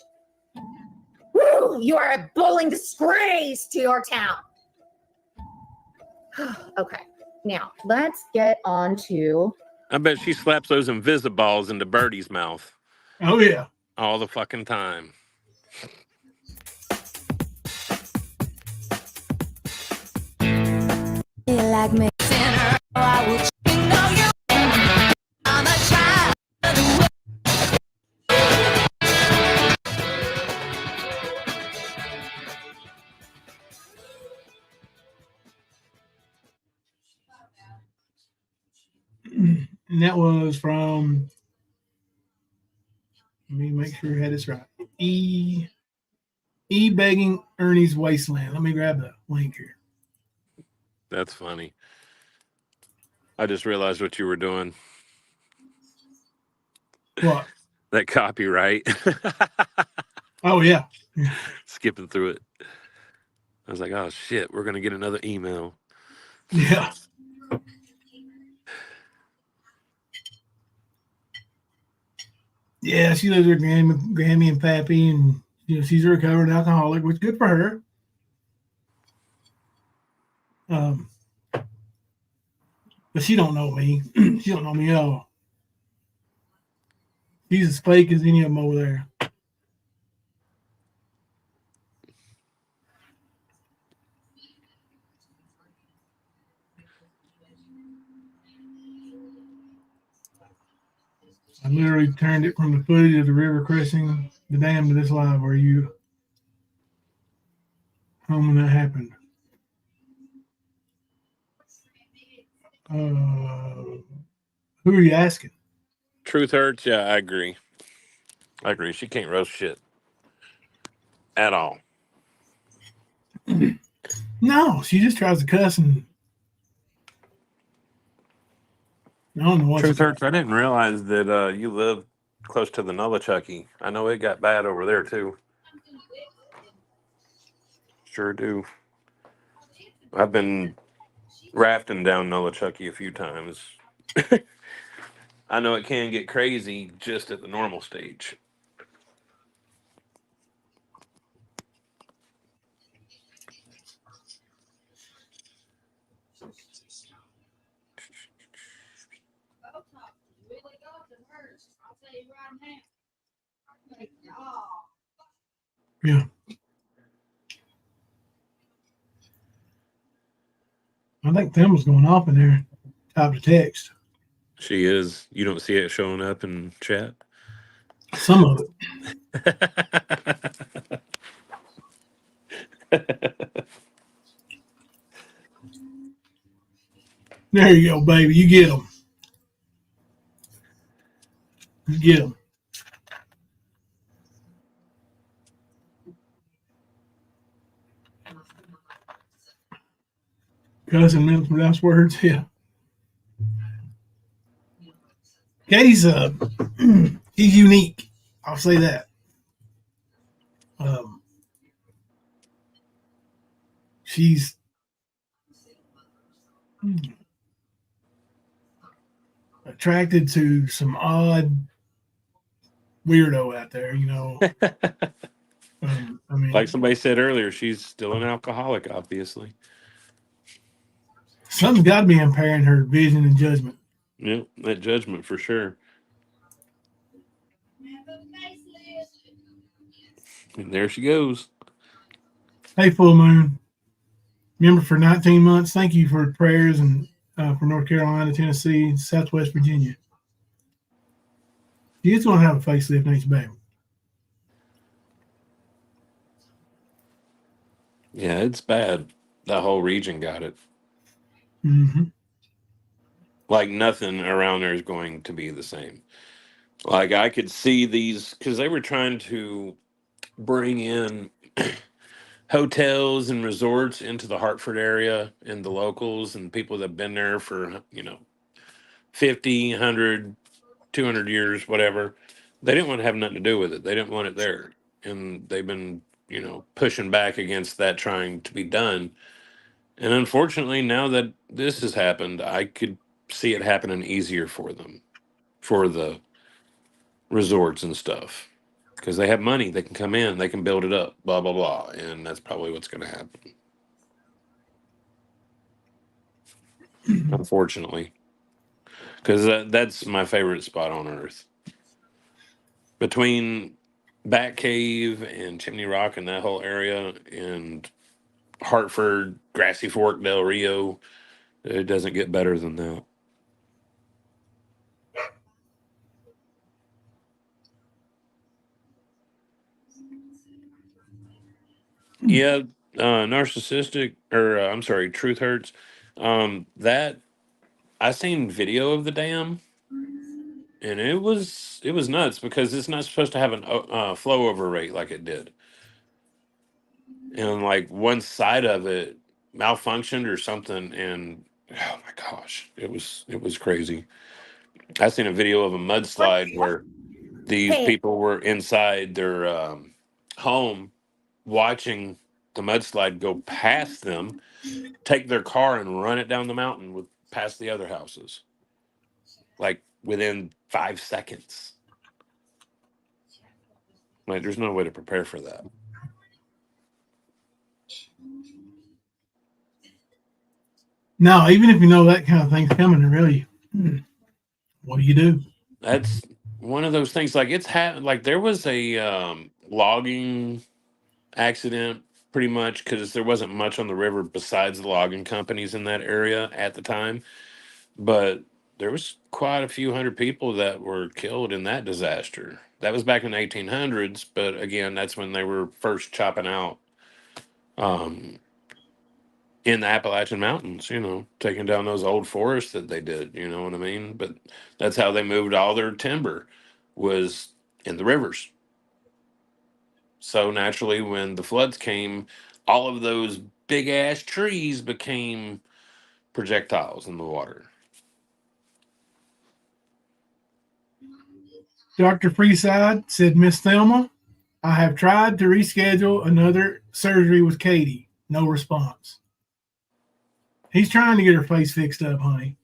Woo, you are a bowling disgrace to your town. Okay, now let's get on to. I bet she slaps those invisiballs into Birdie's mouth Oh, yeah. all the fucking time. Like me, sinner, I will know you. I'm a child of the world. And that was from, let me make sure I had this right. Begging Ernie's Wasteland. Let me grab the link here. That's funny. I just realized what you were doing. What? That copyright. Oh, yeah. Skipping through it. I was like, oh, shit, we're going to get another email. Yeah. Yeah, she lives with her Grammy and Pappy, and she's a recovering alcoholic, which is good for her. But she don't know me. She don't know me at all. She's as fake as any of them over there. I literally turned it from the footage of the river crossing the dam to this live where you home when that happened. Who are you asking? Truth hurts. Yeah, I agree. She can't roast shit at all. No, she just tries to cuss and I don't know what. Truth hurts. I didn't realize that you live close to the Nullichucky. I know it got bad over there too. Sure do. I've been rafting down Nullichucky a few times. I know it can get crazy just at the normal stage. Yeah. I think Thelma's going off in there. Type of text. She is. You don't see it showing up in chat? Some of it. There you go, baby. You get them. You get them. Cousin meant some last words. Yeah. Katie's he's unique. I'll say that. She's attracted to some odd weirdo out there, you know. I mean, Like somebody said earlier, she's still an alcoholic, obviously. something's got to be impairing her vision and judgment. Yeah, that judgment for sure. And there she goes. Hey, full moon. Member for 19 months. Thank you for prayers and for North Carolina, Tennessee, Southwest Virginia. You just want to have a facelift next baby. Yeah, it's bad. That whole region got it. Mm-hmm. Like nothing around there is going to be the same. Like I could see these because they were trying to bring in hotels and resorts into the Hartford area and the locals and people that have been there for, 50, 100, 200 years, whatever. They didn't want to have nothing to do with it. They didn't want it there. And they've been, pushing back against that trying to be done. And unfortunately, now that this has happened, I could see it happening easier for them, for the resorts and stuff. Because they have money, they can come in, they can build it up, blah, blah, blah. And that's probably what's going to happen. Unfortunately. Because that's my favorite spot on Earth. Between Batcave and Chimney Rock and that whole area and Hartford, Grassy Fork, Del Rio, it doesn't get better than that. Yeah, narcissistic, or I'm sorry, truth hurts. That I seen video of the dam, and it was nuts because it's not supposed to have an flow over rate like it did, and like one side of it malfunctioned or something, and oh my gosh, it was crazy. I seen a video of a mudslide where these Hey, people were inside their home watching the mudslide go past them, take their car and run it down the mountain with past the other houses, like within 5 seconds. Like, there's no way to prepare for that. No, even if you know that kind of thing's coming, really, what do you do? That's one of those things. Like like there was a logging accident, pretty much, because there wasn't much on the river besides the logging companies in that area at the time. But there was quite a few hundred people that were killed in that disaster. That was back in the 1800s, but again, that's when they were first chopping out um, in the Appalachian Mountains, taking down those old forests that they did, you know what I mean? But that's how they moved all their timber, was in the rivers. So naturally, when the floods came, all of those big ass trees became projectiles in the water. Dr. Freeside said, Miss Thelma, I have tried to reschedule another surgery with Katie. No response. He's trying to get her face fixed up, honey.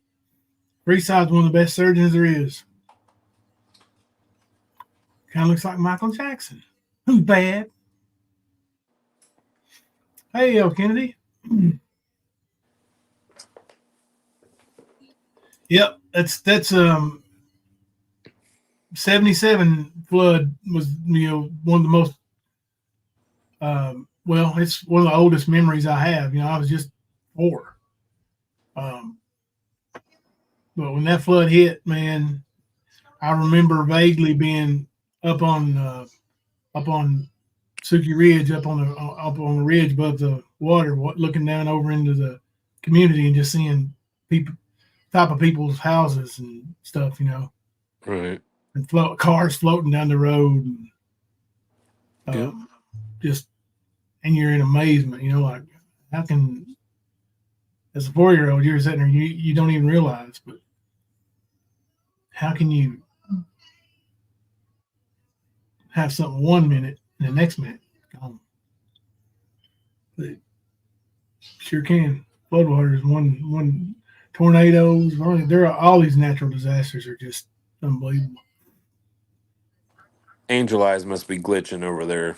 Freeside's one of the best surgeons there is. Kind of looks like Michael Jackson. Who's bad? Hey, L. Kennedy. Yep, that's 77 flood was one of the most it's one of the oldest memories I have. I was just 4. But when that flood hit, man, I remember vaguely being up on Suki Ridge, up on the ridge above the water, looking down over into the community and just seeing people, top of people's houses and stuff, you know, Right. and cars floating down the road, and Yep. just, and you're in amazement, you know, like how can, as a 4-year-old, you're sitting there, you don't even realize, but how can you have something 1 minute and the next minute gone? But sure can. Floodwaters, one tornadoes. There are all these natural disasters are just unbelievable. Angel Eyes must be glitching over there.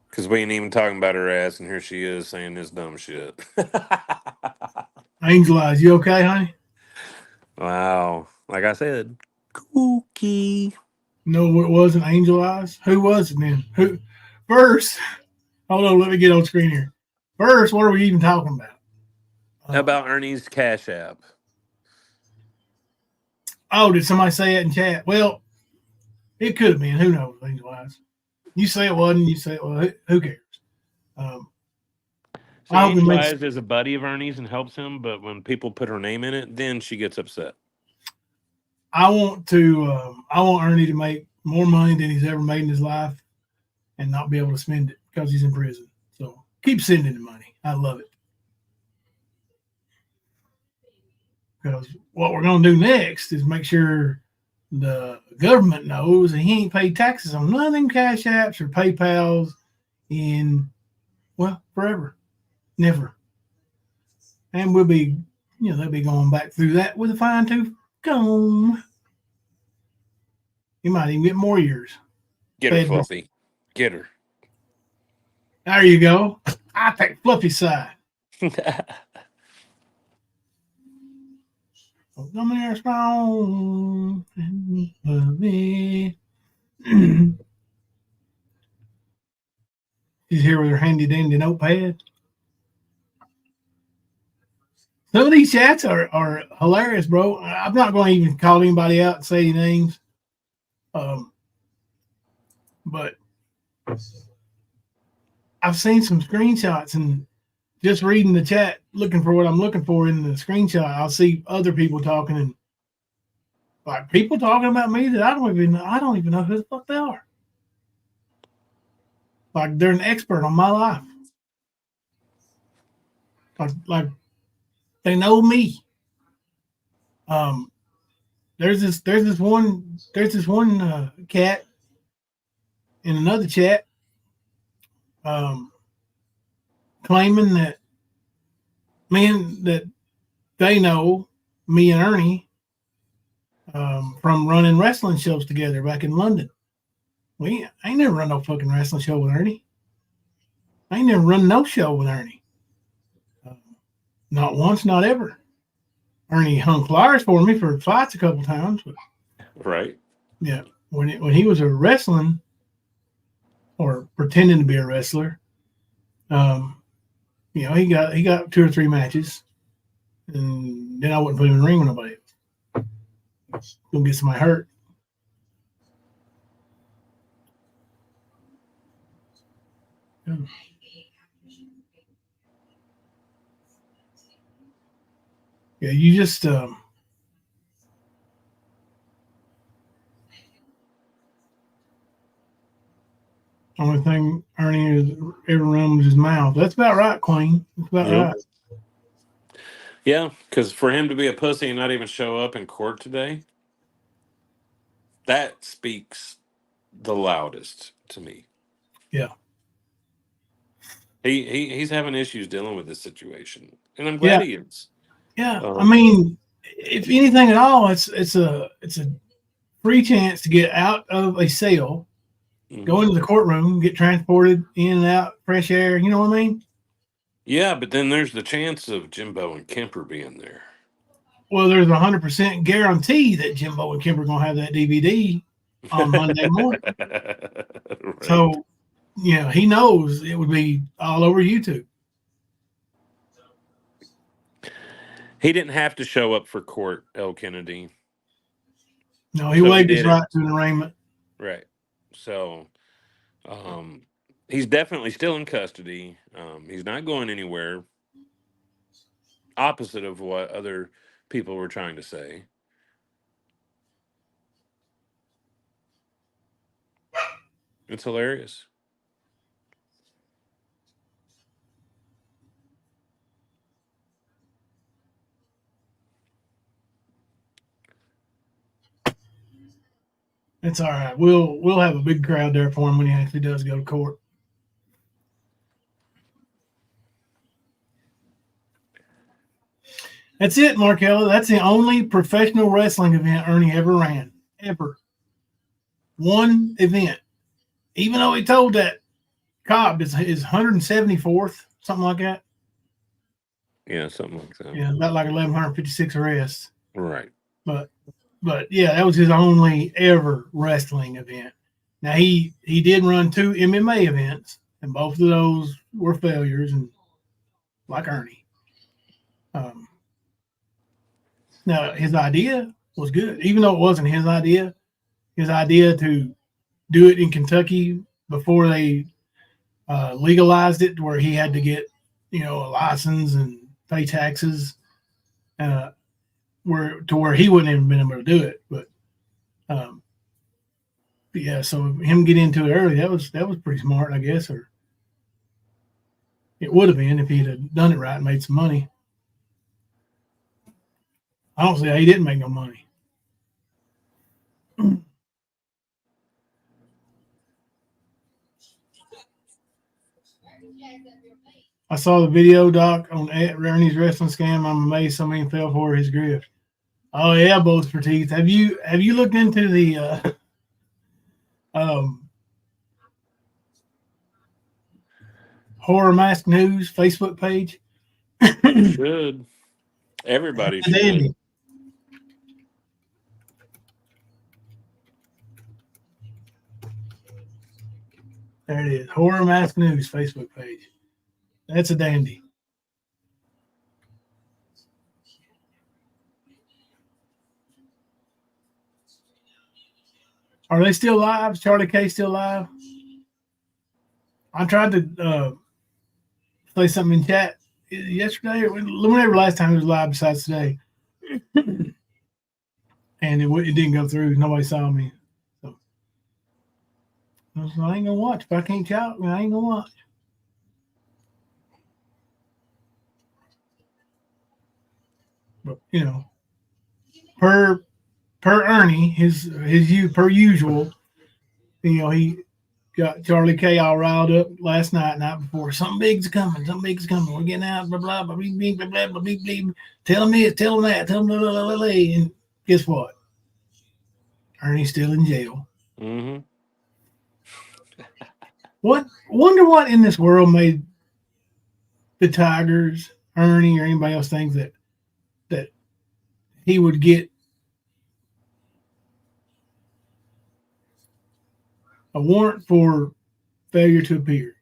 Because we ain't even talking about her ass, and here she is saying this dumb shit. Angel Eyes, you okay, honey? Wow. Like I said, kooky. No, it wasn't Angel Eyes. Who was it then? Who? First, hold on, let me get on screen here. First, what are we even talking about? About Ernie's Cash App. Oh, did somebody say it in chat? Well, it could have been. Who knows? Angel Eyes. You say it wasn't. You say it was. Who cares? See, I hope it Angel makes. Eyes is a buddy of Ernie's and helps him, but when people put her name in it, then she gets upset. I want Ernie to make more money than he's ever made in his life, and not be able to spend it because he's in prison. So keep sending the money. I love it. Because what we're going to do next is make sure the government knows that he ain't paid taxes on none of them Cash Apps or PayPals in, well, forever. Never. And we'll be, they'll be going back through that with a fine tooth comb. You might even get more years. Get her, Fluffy. Get her. There you go. I take Fluffy's side. Come here, strong and love me. She's here with her handy dandy notepad. Some of these chats are hilarious, bro. I'm not going to even call anybody out and say any names. But I've seen some screenshots, and just reading the chat, looking for what I'm looking for in the screenshot, I'll see other people talking, and like people talking about me that I don't even know who the fuck they are. Like they're an expert on my life. Like they know me. There's this one cat in another chat claiming that they know me and Ernie from running wrestling shows together back in London. I ain't never run no fucking wrestling show with Ernie. I ain't never run no show with Ernie. Not once, not ever. Ernie hung flyers for me for fights a couple times. But right. Yeah. When he was a wrestling or pretending to be a wrestler, he got 2 or 3 matches, and then I wouldn't put him in the ring with nobody else. Gonna get somebody hurt. Yeah. Yeah, you just only thing Ernie has ever run was his mouth. That's about right, Queen. That's about right. Yeah, because for him to be a pussy and not even show up in court today, that speaks the loudest to me. Yeah. He's having issues dealing with this situation, and I'm glad he is. Yeah, I mean, if anything at all, it's a free chance to get out of a cell, go into the courtroom, get transported in and out, fresh air. You know what I mean? Yeah, but then there's the chance of Jimbo and Kemper being there. Well, there's 100% guarantee that Jimbo and Kemper are gonna have that DVD on Monday morning. Right. So, he knows it would be all over YouTube. He didn't have to show up for court, L. Kennedy. No, he waived his right to an arraignment. Right. So he's definitely still in custody. He's not going anywhere. Opposite of what other people were trying to say. It's hilarious. It's all right. We'll have a big crowd there for him when he actually does go to court. That's it, Markello. That's the only professional wrestling event Ernie ever ran. Ever. One event. Even though he told that cop is his 174th, something like that. Yeah, something like that. Yeah, about like 1,156 arrests. Right. But yeah, that was his only ever wrestling event. Now he did run 2 MMA events, and both of those were failures, and like Ernie. Now his idea was good, even though it wasn't his idea. His idea to do it in Kentucky before they legalized it, where he had to get a license and pay taxes, where he wouldn't even been able to do it. But yeah, so him get into it early, that was pretty smart, I guess, or it would have been if he'd have done it right and made some money. I don't see how he didn't make no money. I saw the video, Doc, on Ernie's wrestling scam. I'm amazed so many fell for his grift. Oh yeah, both for teeth. Have you looked into the Horror Mask News Facebook page? Should. Everybody should. Dandy. There it is. Horror Mask News Facebook page. That's a dandy. Are they still live? Is Charlie K still live? I tried to play something in chat yesterday or whenever last time it was live besides today. And it didn't go through. Nobody saw me. So I ain't gonna watch. If I can't shout, I ain't gonna watch. But per Ernie, his per usual, he got Charlie K all riled up last night before. Something big's coming. We're getting out. Blah blah blah blah blah blah blah blah. Blah. Tell him this. Tell him that. Tell him blah, blah, blah, blah. And guess what? Ernie's still in jail. Mm-hmm. Wonder what in this world made the Tigers, Ernie, or anybody else think that he would get a warrant for failure to appear,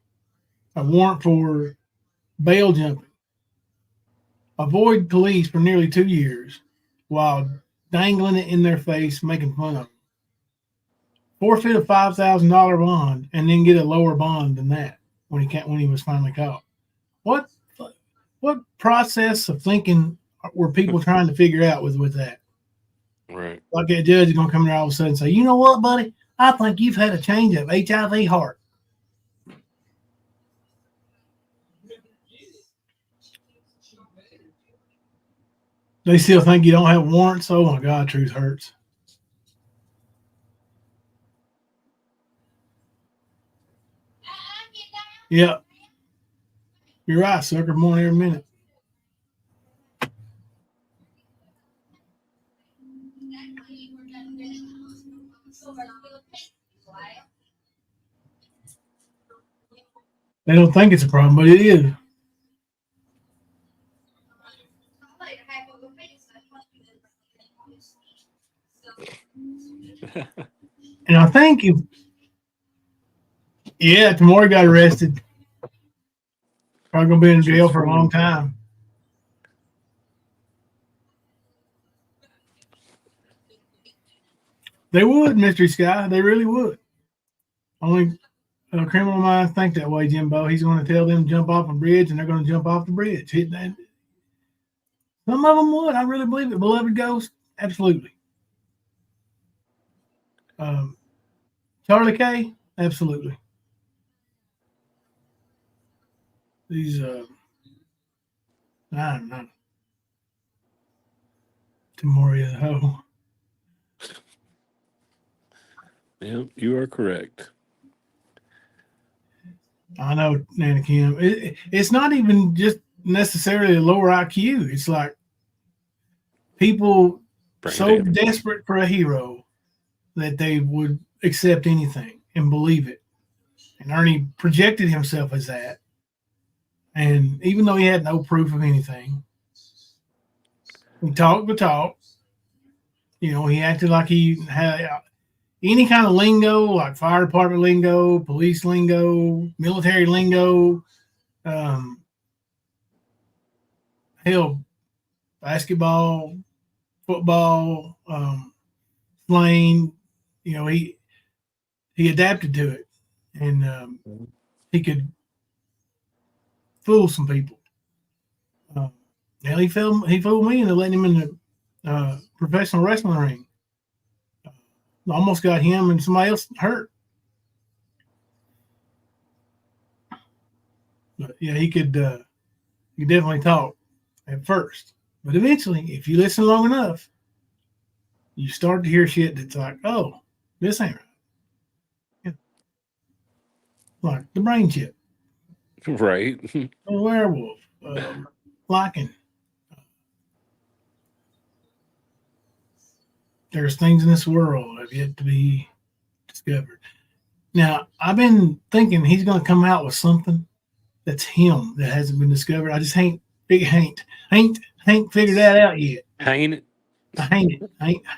a warrant for bail jumping, avoid police for nearly 2 years while dangling it in their face, making fun of them, forfeit a $5,000 bond, and then get a lower bond than that when he was finally caught. What process of thinking were people trying to figure out with that? Right. Like that judge is going to come there all of a sudden and say, you know what, buddy? I think you've had a change of HIV heart. They still think you don't have warrants. Oh my God, truth hurts. Yeah. You're right, sucker. More every minute. They don't think it's a problem, but it is. And I think Tamori got arrested. Probably gonna be in jail for a long time. They would, Mystery Sky. They really would. Only criminal minds think that way, Jimbo. He's going to tell them to jump off a bridge, and they're going to jump off the bridge. Some of them would. I really believe it. Beloved Ghost, absolutely. Charlie K, absolutely. These, I don't know. Tamoria the hoe. Yeah, you are correct. I know, Nana Kim. It's not even just necessarily a lower IQ. It's like people Brain so damage. desperate for a hero that they would accept anything and believe it. And Ernie projected himself as that. And even though he had no proof of anything, he talked the talk. You know, he acted like he had any kind of lingo, like fire department lingo, police lingo, military lingo, hell, basketball, football, slang. You know, he adapted to it, and he could fool some people. Hell, he fooled me into letting him in the professional wrestling ring. Almost got him and somebody else hurt. But yeah, he could definitely talk at first. But eventually, if you listen long enough, you start to hear shit that's like, oh, this ain't right. Yeah. Like the brain chip, Right. a werewolf, Lycan. There's things in this world that have yet to be discovered. Now, I've been thinking he's going to come out with something that's him that hasn't been discovered. I just ain't figured that out yet. Ain't it? I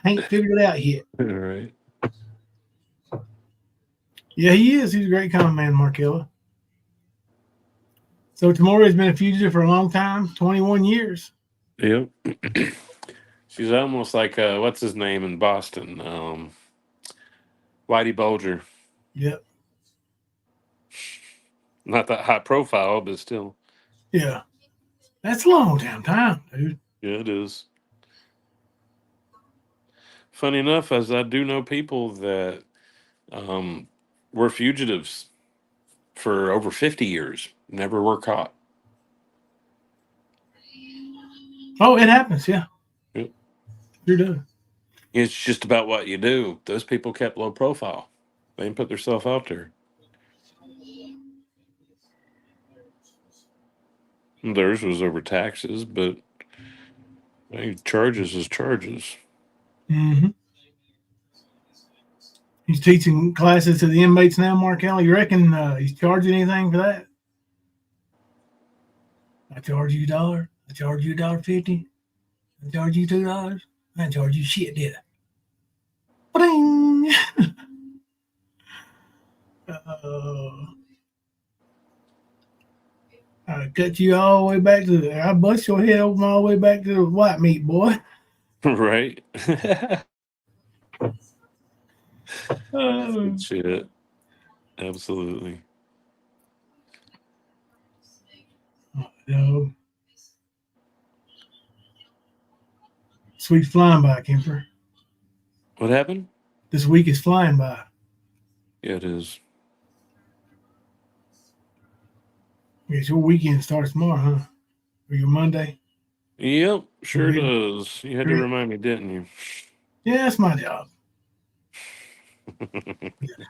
ain't figured it out yet. All right. Yeah, he is. He's a great con man, Markella. So Tamoria's been a fugitive for a long time, 21 years. Yep. She's almost like what's his name in Boston? Whitey Bulger. Yep. Not that high profile, but still. Yeah. That's a long time, dude. Yeah, it is. Funny enough, as I do know people that were fugitives for over 50 years, never were caught. Oh, it happens, yeah. Yep. You're done. It's just about what you do. Those people kept low profile. They didn't put themselves out there. Theirs was over taxes, but charges is charges. Mm-hmm. He's teaching classes to the inmates now, Markella. You reckon he's charging anything for that? I charge you $1. I charge you $1.50. I charge you $2. I didn't charge you shit, did I? Ba-ding! I cut you all the way back to I bust your head open all the way back to the white meat, boy. Right? Uh, Shit. Absolutely. no. This week's flying by, Kemper. What happened? This week is flying by. Yeah, it is. Yes, your weekend starts tomorrow, huh? Or your Monday? Yep, sure Really? does. You had to remind me, didn't you? Yeah, that's my job.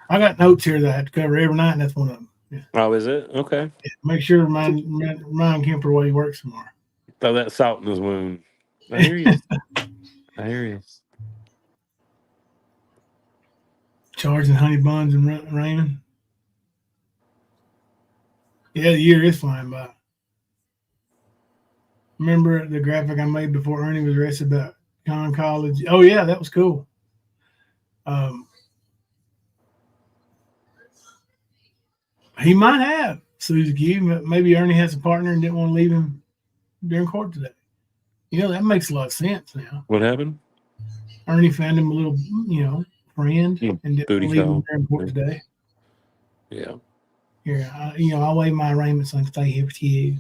I got notes here that I have to cover every night, and that's one of them. Yeah. Oh, is it? Okay. Yeah. Make sure to remind Kemper where he works tomorrow. Throw that salt in his wound. I hear you. I hear you. Charging honey buns and Raymond. Yeah, the year is flying by. Remember the graphic I made before Ernie was arrested about Con College? Oh, yeah, that was cool. He might have Suzuki. Maybe Ernie has a partner and didn't want to leave him during court today. You know, that makes a lot of sense now. What happened? Ernie found him a little, friend and didn't Booty leave him call. during court today. Yeah. Here, I'll waive my arraignment so I can stay here with you.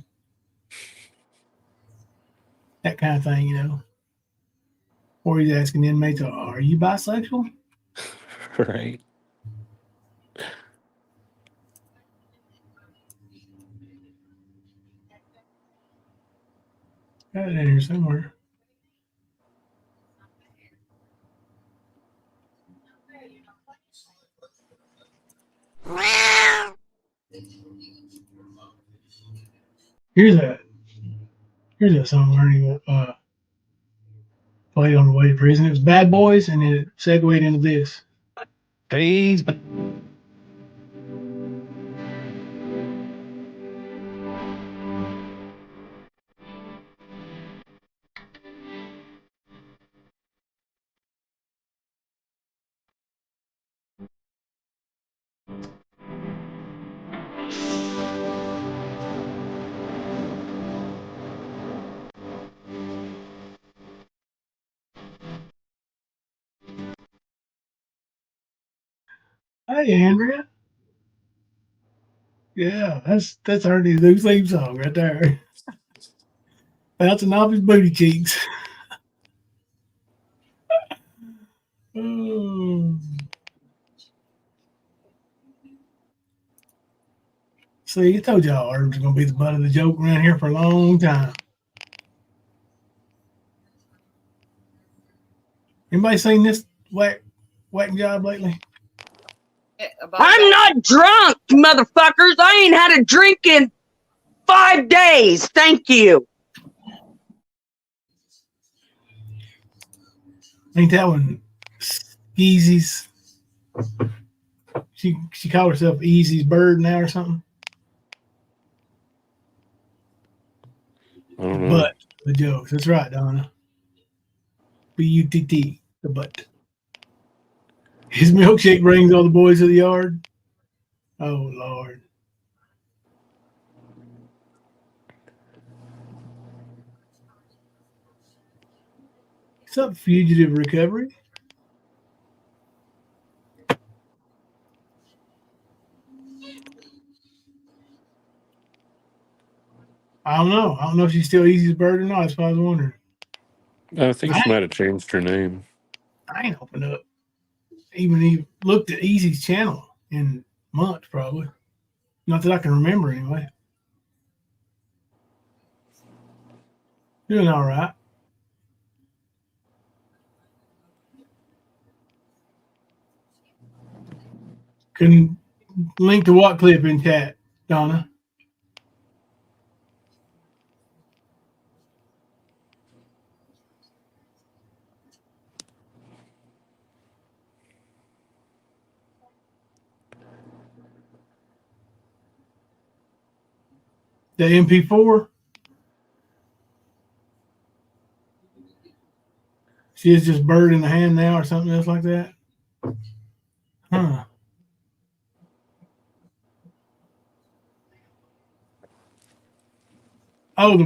That kind of thing. Or he's asking the inmates, are you bisexual? Right. Got it in here somewhere. Here's a song Ernie played on the way to prison. It was Bad Boys, and it segued into this. Please. Hey, Andrea. Yeah, that's Ernie's new theme song right there. Bouncing off his booty cheeks. Oh. See, I told y'all Herb's gonna be the butt of the joke around here for a long time. Anybody seen this whacking job lately? I'm not drunk, motherfuckers. I ain't had a drink in 5 days. Thank you. Ain't that one Easy's? She called herself Easy's Bird now or something. I don't know. But the jokes. That's right, Donna. B-U-T-T, the butt. His milkshake brings all the boys to the yard. Oh, Lord. What's up, fugitive recovery? I don't know. I don't know if she's still Easy's Bird or not. That's what I was wondering. I think she might have changed her name. I ain't opened up. Even looked at Easy's channel in months, probably. Not that I can remember, anyway. Doing all right. Can link to what clip in chat, Donna? The MP4? She is just bird in the hand now or something else like that? Huh. Oh, the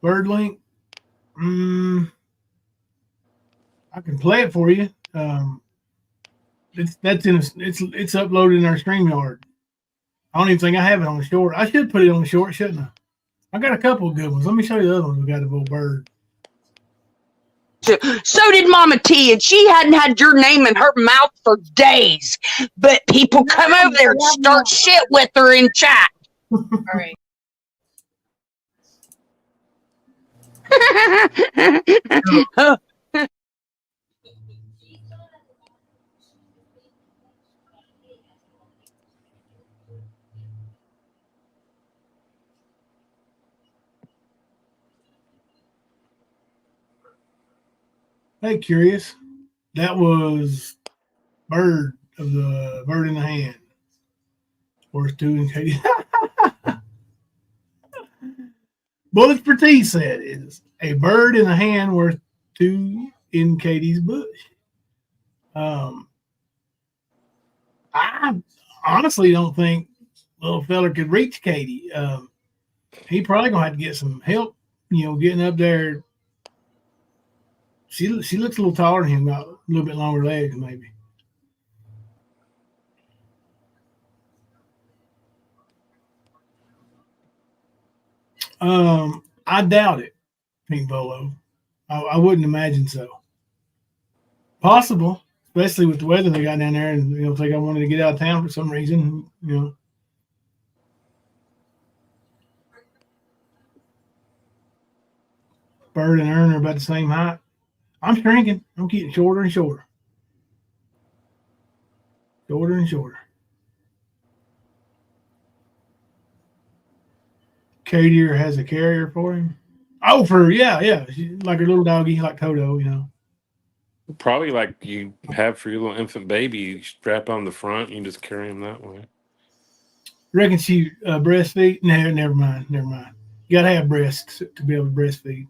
bird link? I can play it for you. It's uploaded in our StreamYard. I don't even think I have it on the short. I should put it on the short, shouldn't I? I got a couple of good ones. Let me show you the other ones. We got a little bird. So did Mama T, and she hadn't had your name in her mouth for days. But people come over there and start shit with her in chat. All right. Hey, curious. That was Bird of the Bird in the Hand. Worth two in Katie. Bullets for T said is a bird in the hand worth two in Katie's bush. I honestly don't think little fella could reach Katie. He probably gonna have to get some help, getting up there. She looks a little taller than him, got a little bit longer legs, maybe. I doubt it, Pink Bolo. I wouldn't imagine so. Possible, especially with the weather they got down there, and if they got wanted to get out of town for some reason, Bird and Ernie are about the same height. I'm shrinking. I'm getting shorter and shorter. Shorter and shorter. Katie has a carrier for him. Oh, yeah. She's like her little doggy, like Toto, Probably like you have for your little infant baby. You strap on the front, and you just carry him that way. Reckon she breastfeed? No, never mind. You gotta have breasts to be able to breastfeed.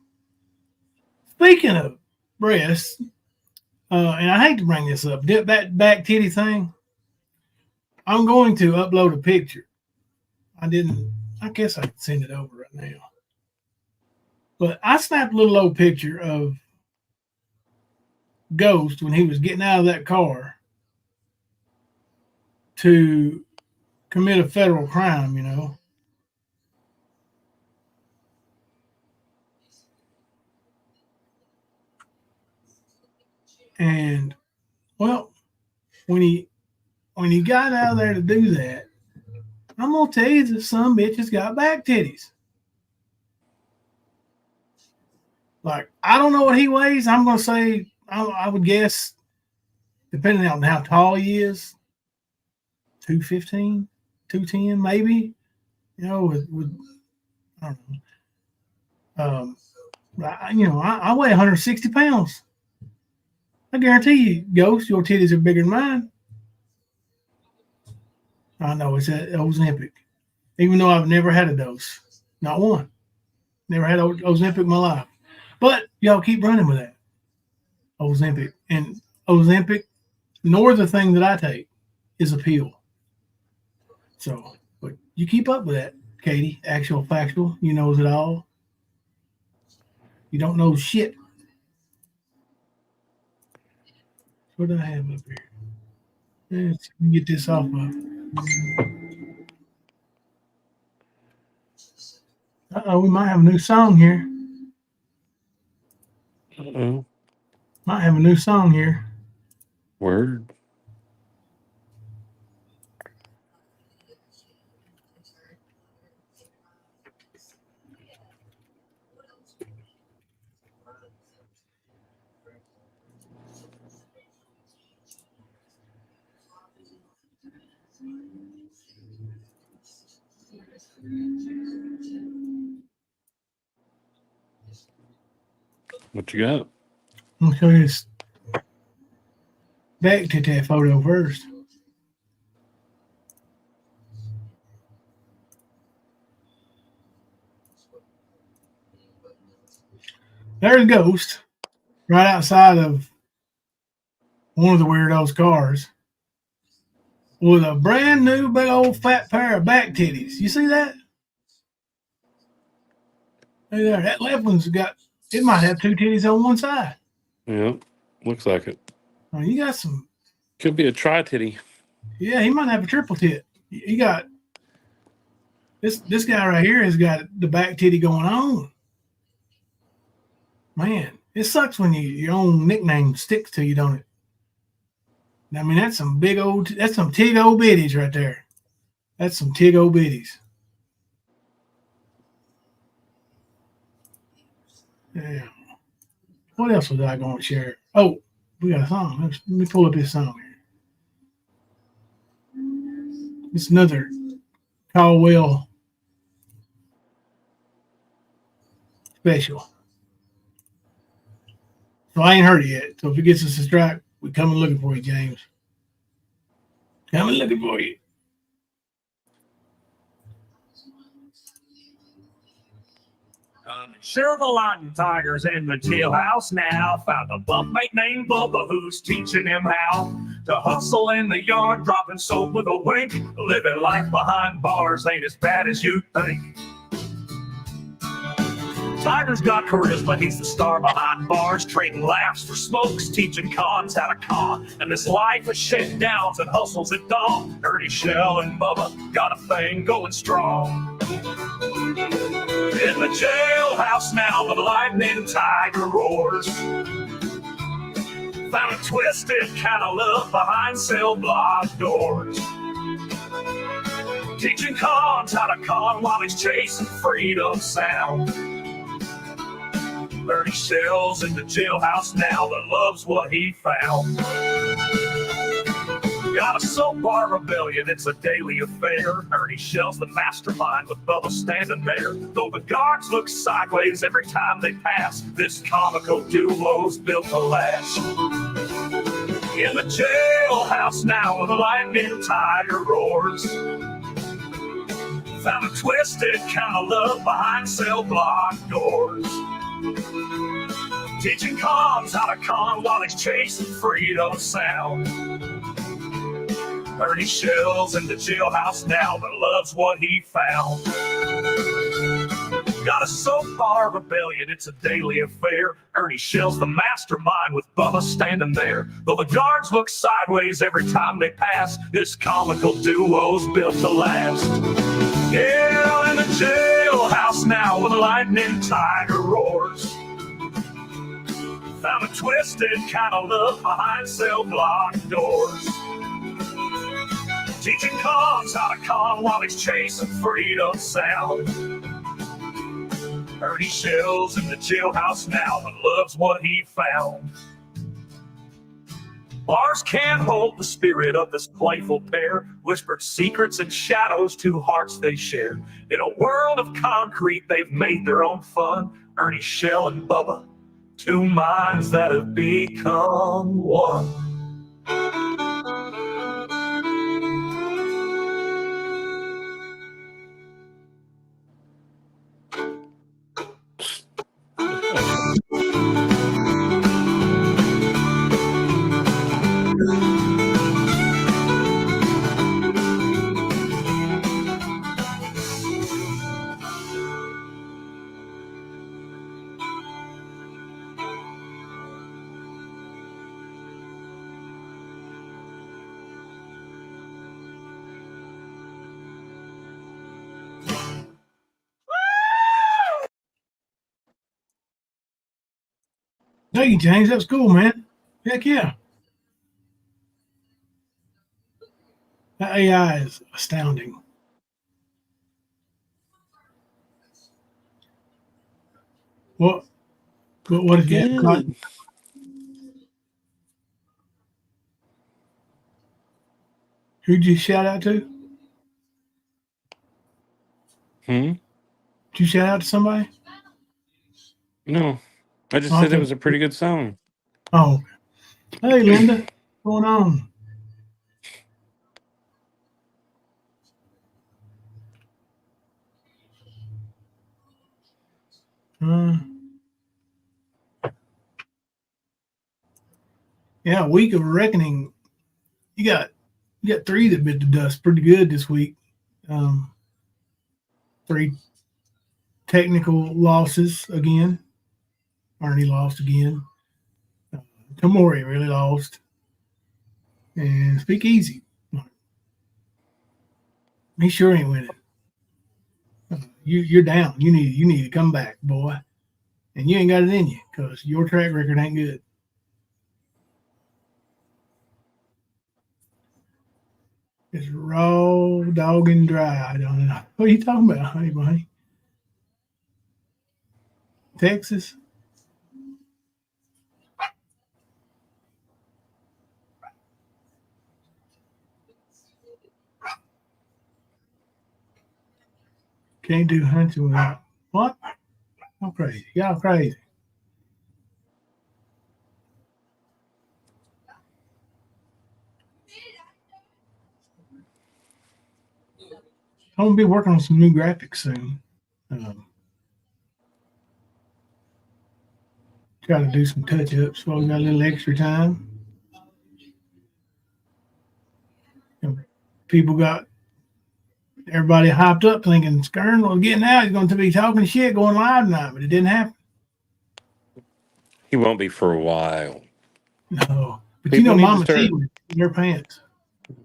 Speaking of breasts, and I hate to bring this up, that back titty thing. I'm going to upload a picture. I guess I can send it over right now. But I snapped a little old picture of Ghost when he was getting out of that car to commit a federal crime, And well, when he got out of there to do that, I'm gonna tell you that some bitches got back titties. Like, I don't know what he weighs. I'm gonna say I would guess, depending on how tall he is, 215, 210, maybe. With I don't know. I weigh 160 pounds. I guarantee you, Ghost, your titties are bigger than mine. I know, it's that Ozempic. Even though I've never had a dose. Not one. Never had Ozempic in my life. But y'all keep running with that. Ozempic. And Ozempic, nor the thing that I take, is a pill. So, but you keep up with that, Katie. Actual factual. You knows it all. You don't know shit. What do I have up here? Let's get this off of. We might have a new song here. Uh-oh. Might have a new song here. Word. What you got? I'm gonna show you this back to that photo first. There's a Ghost right outside of one of the weirdos' cars with a brand new big old fat pair of back titties. You see that? Hey there, that left one's got, it might have two titties on one side. Yep. Looks like it. Oh, you got some. Could be a tri-titty. Yeah, he might have a triple tit. He got this guy right here has got the back titty going on. Man, it sucks when your own nickname sticks to you, don't it? I mean, that's some tig old bitties right there. That's some tig old bitties. Yeah. What else was I going to share? Oh, we got a song. Let me pull up this song here. It's another Caldwell special. So I ain't heard it yet. So if it gets us a strike, we're coming looking for you, James. Coming looking for you. Silver Lightning Tigers in the jailhouse now. Found a bumpmate named Bubba who's teaching him how to hustle in the yard, dropping soap with a wink. Living life behind bars ain't as bad as you think. Tiger's got charisma, he's the star behind bars, trading laughs for smokes, teaching cons how to con. And this life of shakedowns and hustles at dawn. Ernie, Shell, and Bubba got a thing going strong. In the jailhouse now, the lightning tiger roars. Found a twisted kind of love behind cell block doors. Teaching cons how to con while he's chasing freedom sound. Ernie Shell's in the jailhouse now that loves what he found. Got a soap bar rebellion, it's a daily affair. Ernie Shell's the mastermind with Bubba standing there. Though the guards look sideways every time they pass, this comical duo's built to last. In the jailhouse now where the lightning tiger roars. Found a twisted kind of love behind cell block doors. Teaching cons how to con while he's chasing freedom sound. Ernie Shell's in the jailhouse now but loves what he found. Got a soap bar rebellion, it's a daily affair. Ernie Shell's the mastermind with Bubba standing there. Though the guards look sideways every time they pass, this comical duo's built to last. Yeah, in the jailhouse now where the lightning tiger roars. Found a twisted kind of love behind cell block doors. Teaching cons how to con while he's chasing freedom sound. Ernie Shell's in the jailhouse now and loves what he found. Bars can't hold the spirit of this playful pair. Whispered secrets and shadows, two hearts they share. In a world of concrete, they've made their own fun. Ernie Shell and Bubba, two minds that have become one. Thank you, James. That was cool, man. Heck yeah. That AI is astounding. What if you have caught? Good. Who'd you shout out to? Hmm? Did you shout out to somebody? No. I just said it was a pretty good song. Oh. Hey, Linda. What's going on? Yeah, week of reckoning. You got three that bit the dust pretty good this week. 3 technical losses again. Ernie lost again. Tamori really lost. And Speak Easy. He sure ain't winning. You're down. You need to come back, boy. And you ain't got it in you because your track record ain't good. It's raw, dog, and dry. I don't know. What are you talking about, honey bunny? Texas? Can't do hunting without what? I'm crazy. Y'all crazy. I'm gonna be working on some new graphics soon. Try to do some touch-ups while we got a little extra time. People got everybody hyped up thinking Skern was getting out. He's going to be talking shit going live tonight, but it didn't happen. He won't be for a while. No. But People you know need to Mama start- T with your pants.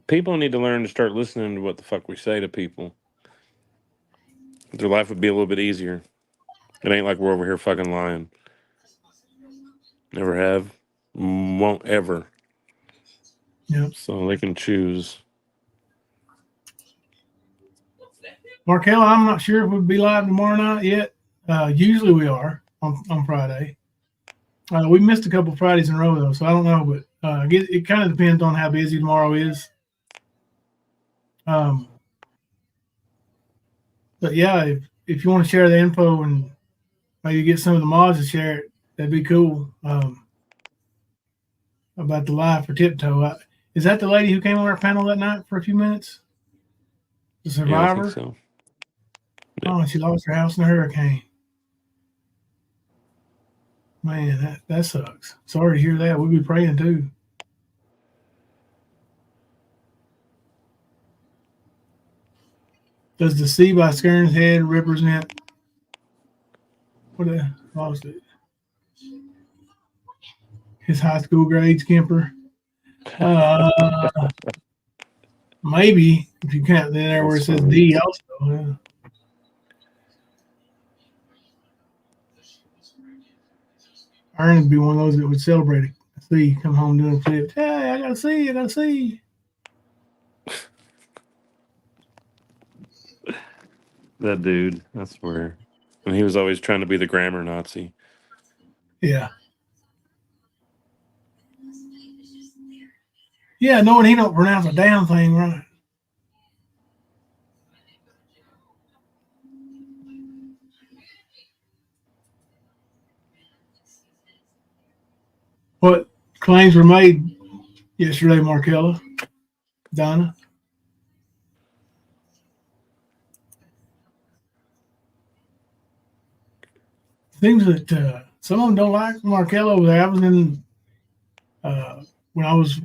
People need to learn to start listening to what the fuck we say to people. Their life would be a little bit easier. It ain't like we're over here fucking lying. Never have. Won't ever. Yep. So they can choose. Markella, I'm not sure if we'll be live tomorrow night yet. Usually we are on Friday. We missed a couple Fridays in a row though, so I don't know, but it kind of depends on how busy tomorrow is. But yeah, if you want to share the info and maybe get some of the mods to share it, that'd be cool. About the live for Tiptoe. Is that the lady who came on our panel that night for a few minutes? The Yeah, I think survivor? so. Oh, she lost her house in a hurricane. Man, that sucks. Sorry to hear that. We'll be praying too. Does the C by Skern's head represent what I lost it? His high school grades, Kemper? Maybe if you count there where it says D also. Yeah. Ernie would be one of those that would celebrate it. See, come home doing a flip. Hey, I gotta see. That dude, I swear. And he was always trying to be the grammar Nazi. Yeah. Yeah, knowing he don't pronounce a damn thing right. What claims were made yesterday, Markella? Donna? Things that some of them don't like Markella over there. I was in when I was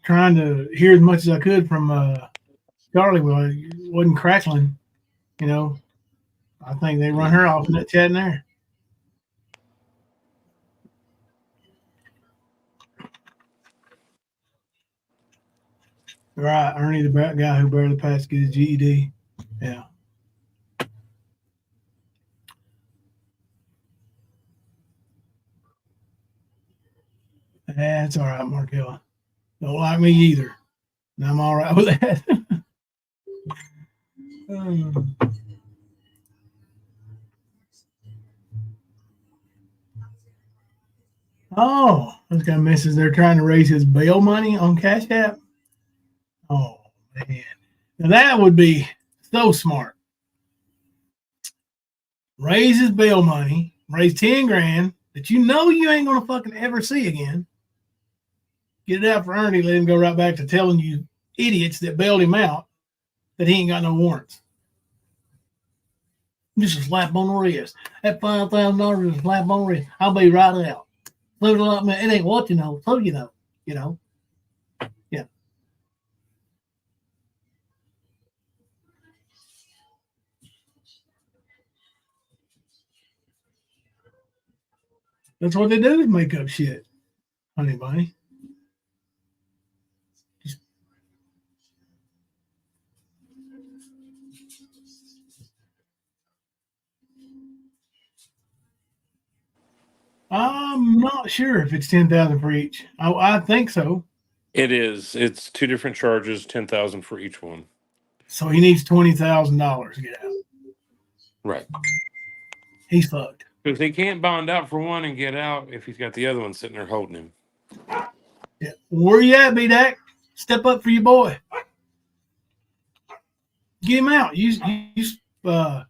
trying to hear as much as I could from Charlie. Well, it wasn't crackling, you know. I think they run her off in that chat in there. Right, Ernie, the guy who barely passed to get his GED. Yeah. That's all right, Markella. Don't like me either. And I'm all right with that. Oh, this guy misses. They're trying to raise his bail money on Cash App. Oh, man. Now that would be so smart. Raise his bail money, raise 10 grand that you know you ain't going to fucking ever see again. Get it out for Ernie, let him go right back to telling you idiots that bailed him out that he ain't got no warrants. Just a slap on the wrist. That $5,000 is a slap on the wrist. I'll be right out. It ain't what you know, so you know. Yeah. That's what they do is make up shit, honey bunny. I'm not sure if it's 10,000 for each. I think so. It is. It's two different charges, 10,000 for each one. So he needs $20,000 to get out. Right. He's fucked. Because he can't bond out for one and get out if he's got the other one sitting there holding him. Yeah. Where you at, B-Dak? Step up for your boy. Get him out. You swore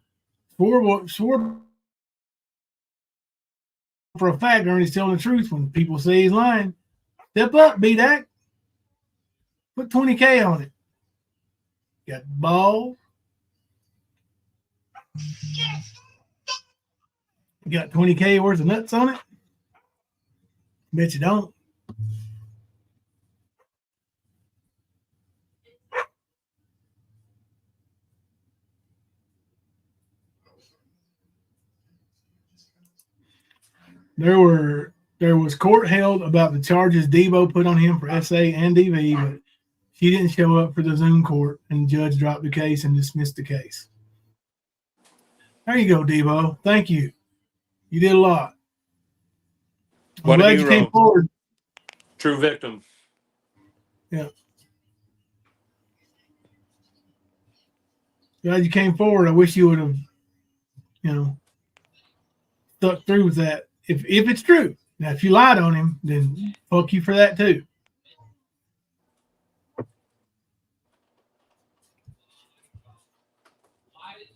for a fact Ernie's telling the truth when people say he's lying. Step up, B-Dak. Put 20K on it. Got balls. You got 20K worth of nuts on it? Bet you don't. There was court held about the charges Debo put on him for SA and DV, but he didn't show up for the Zoom court, and the judge dropped the case and dismissed the case. There you go, Debo. Thank you. You did a lot. I'm What a glad you came hero. forward. True victim. Yeah. Glad you came forward. I wish you would have, stuck through with that. If it's true. Now, if you lied on him, then fuck you for that too.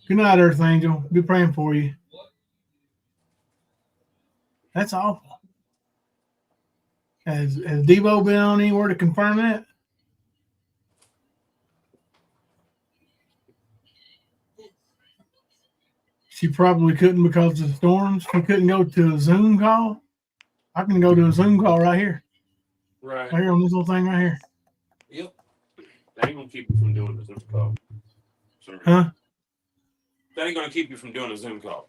Good night, Earth Angel. Be praying for you. That's awful. Has Devo been on anywhere to confirm that? She probably couldn't because of the storms. She couldn't go to a Zoom call. I can go to a Zoom call right here. Right. Right here on this little thing right here. Yep. That ain't gonna keep you from doing a Zoom call. Sorry. Huh? That ain't gonna keep you from doing a Zoom call.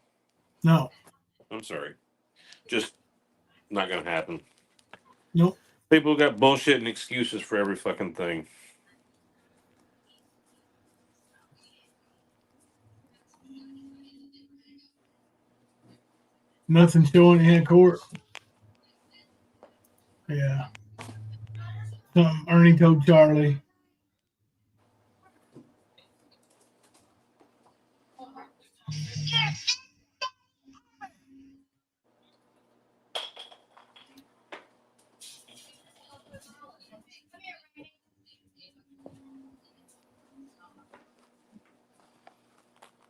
No. I'm sorry. Just not gonna happen. Nope. People got bullshit and excuses for every fucking thing. Nothing showing in court. Yeah. Something Ernie told Charlie.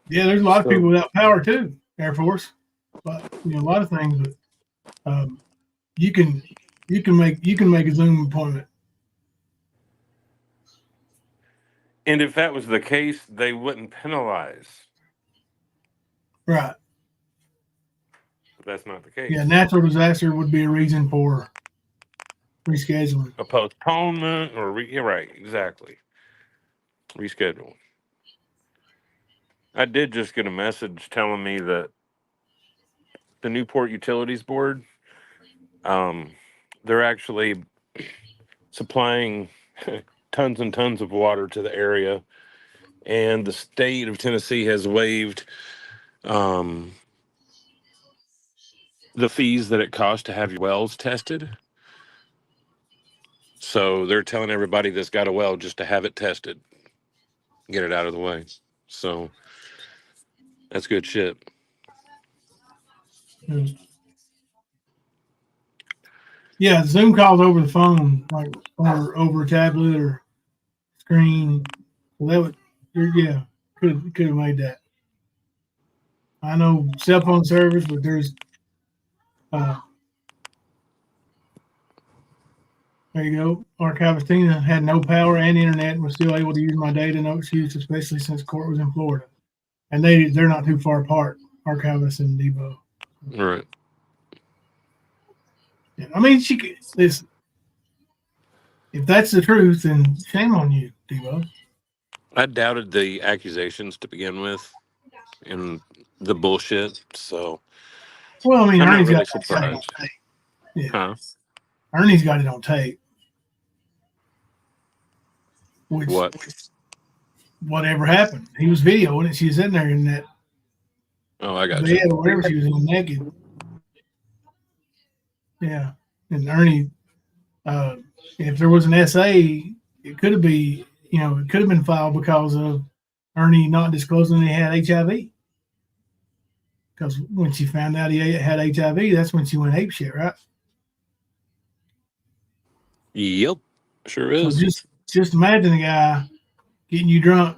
Yeah, there's a lot of people without power too. Air Force, but a lot of things. But you can make a Zoom appointment. And if that was the case, they wouldn't penalize. Right. But that's not the case. Yeah, natural disaster would be a reason for rescheduling. A postponement or you're right, exactly. Reschedule. I did just get a message telling me that the Newport Utilities Board, they're actually supplying tons and tons of water to the area, and the state of Tennessee has waived the fees that it costs to have your wells tested. So they're telling everybody that's got a well just to have it tested, get it out of the way. So that's good shit. Yeah, Zoom calls over the phone, like or over a tablet or screen. Well, that would, could have made that. I know cell phone service, but there's there you go. Archivistina had no power and internet and was still able to use my data, no excuse, especially since court was in Florida. And they're not too far apart, Archivist and Devo. Right. Yeah, I mean, she could listen. If that's the truth, then shame on you, Devo. I doubted the accusations to begin with and the bullshit. So, Well, I mean, I'm not Ernie's really got it on surprised. tape. Yeah. Huh? Ernie's got it on tape. Which, What? Whatever happened, he was videoing it. She was in there in that Oh, I got bed you. or whatever she was in naked. Yeah, and Ernie, if there was an SA, it could have been filed because of Ernie not disclosing he had HIV. Because when she found out he had HIV, that's when she went apeshit, right? Yep. Sure So is. just imagine a guy getting you drunk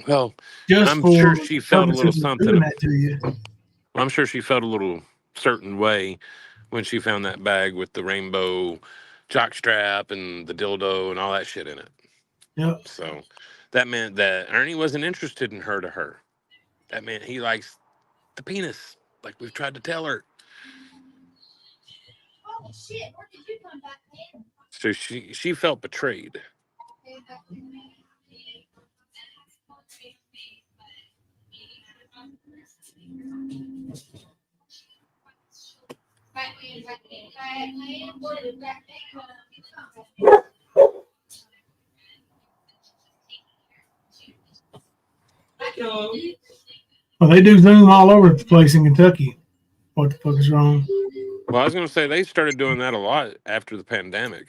Well, just I'm for sure she felt a little purposes of something. doing that to you. I'm sure she felt a little certain way when she found that bag with the rainbow jock strap and the dildo and all that shit in it. Yep. So that meant that Ernie wasn't interested in her to her. That meant he likes the penis, like we've tried to tell her. Oh shit! Where did you come back, man? So she felt betrayed. Well, they do Zoom all over the place in Kentucky. what the fuck is wrong. Well, I was going to say they started doing that a lot after the pandemic.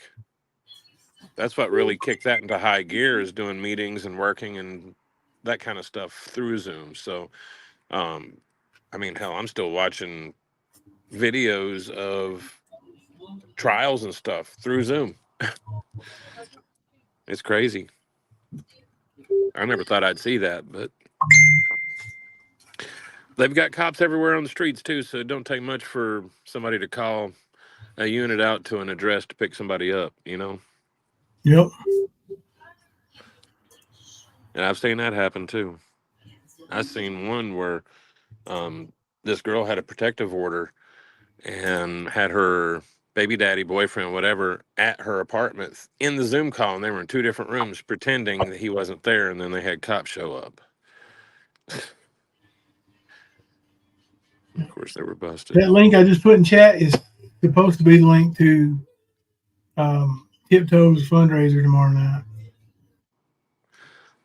That's what really kicked that into high gear, is doing meetings and working and that kind of stuff through Zoom. So, I mean, hell, I'm still watching videos of trials and stuff through Zoom. It's crazy. I never thought I'd see that, but they've got cops everywhere on the streets too, so it don't take much for somebody to call a unit out to an address to pick somebody up, you know? Yep. And I've seen that happen too. I've seen one where this girl had a protective order and had her baby daddy, boyfriend, whatever, at her apartment in the Zoom call, and they were in two different rooms pretending that he wasn't there, and then they had cops show up. Of course, they were busted. That link I just put in chat is supposed to be the link to Tiptoe's fundraiser tomorrow night.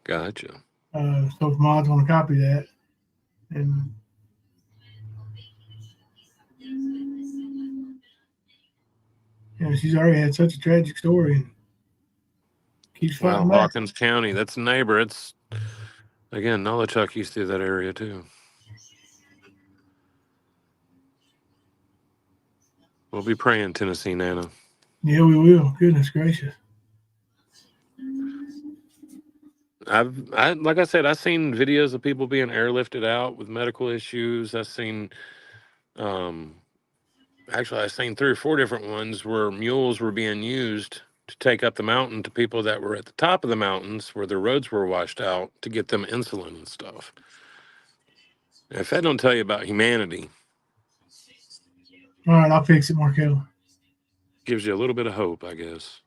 Gotcha. So if mods want to copy that, and she's already had such a tragic story and keeps Well, fighting back. Hawkins County, that's a neighbor. It's, again, Nolichucky's through that area too. We'll be praying, Tennessee Nana. Yeah, we will. Goodness gracious. Like I said, I've seen videos of people being airlifted out with medical issues. I've seen, actually, I've seen 3 or 4 different ones where mules were being used to take up the mountain to people that were at the top of the mountains where their roads were washed out to get them insulin and stuff. If that don't tell you about humanity, All right, I'll fix it, Markel. gives you a little bit of hope, I guess.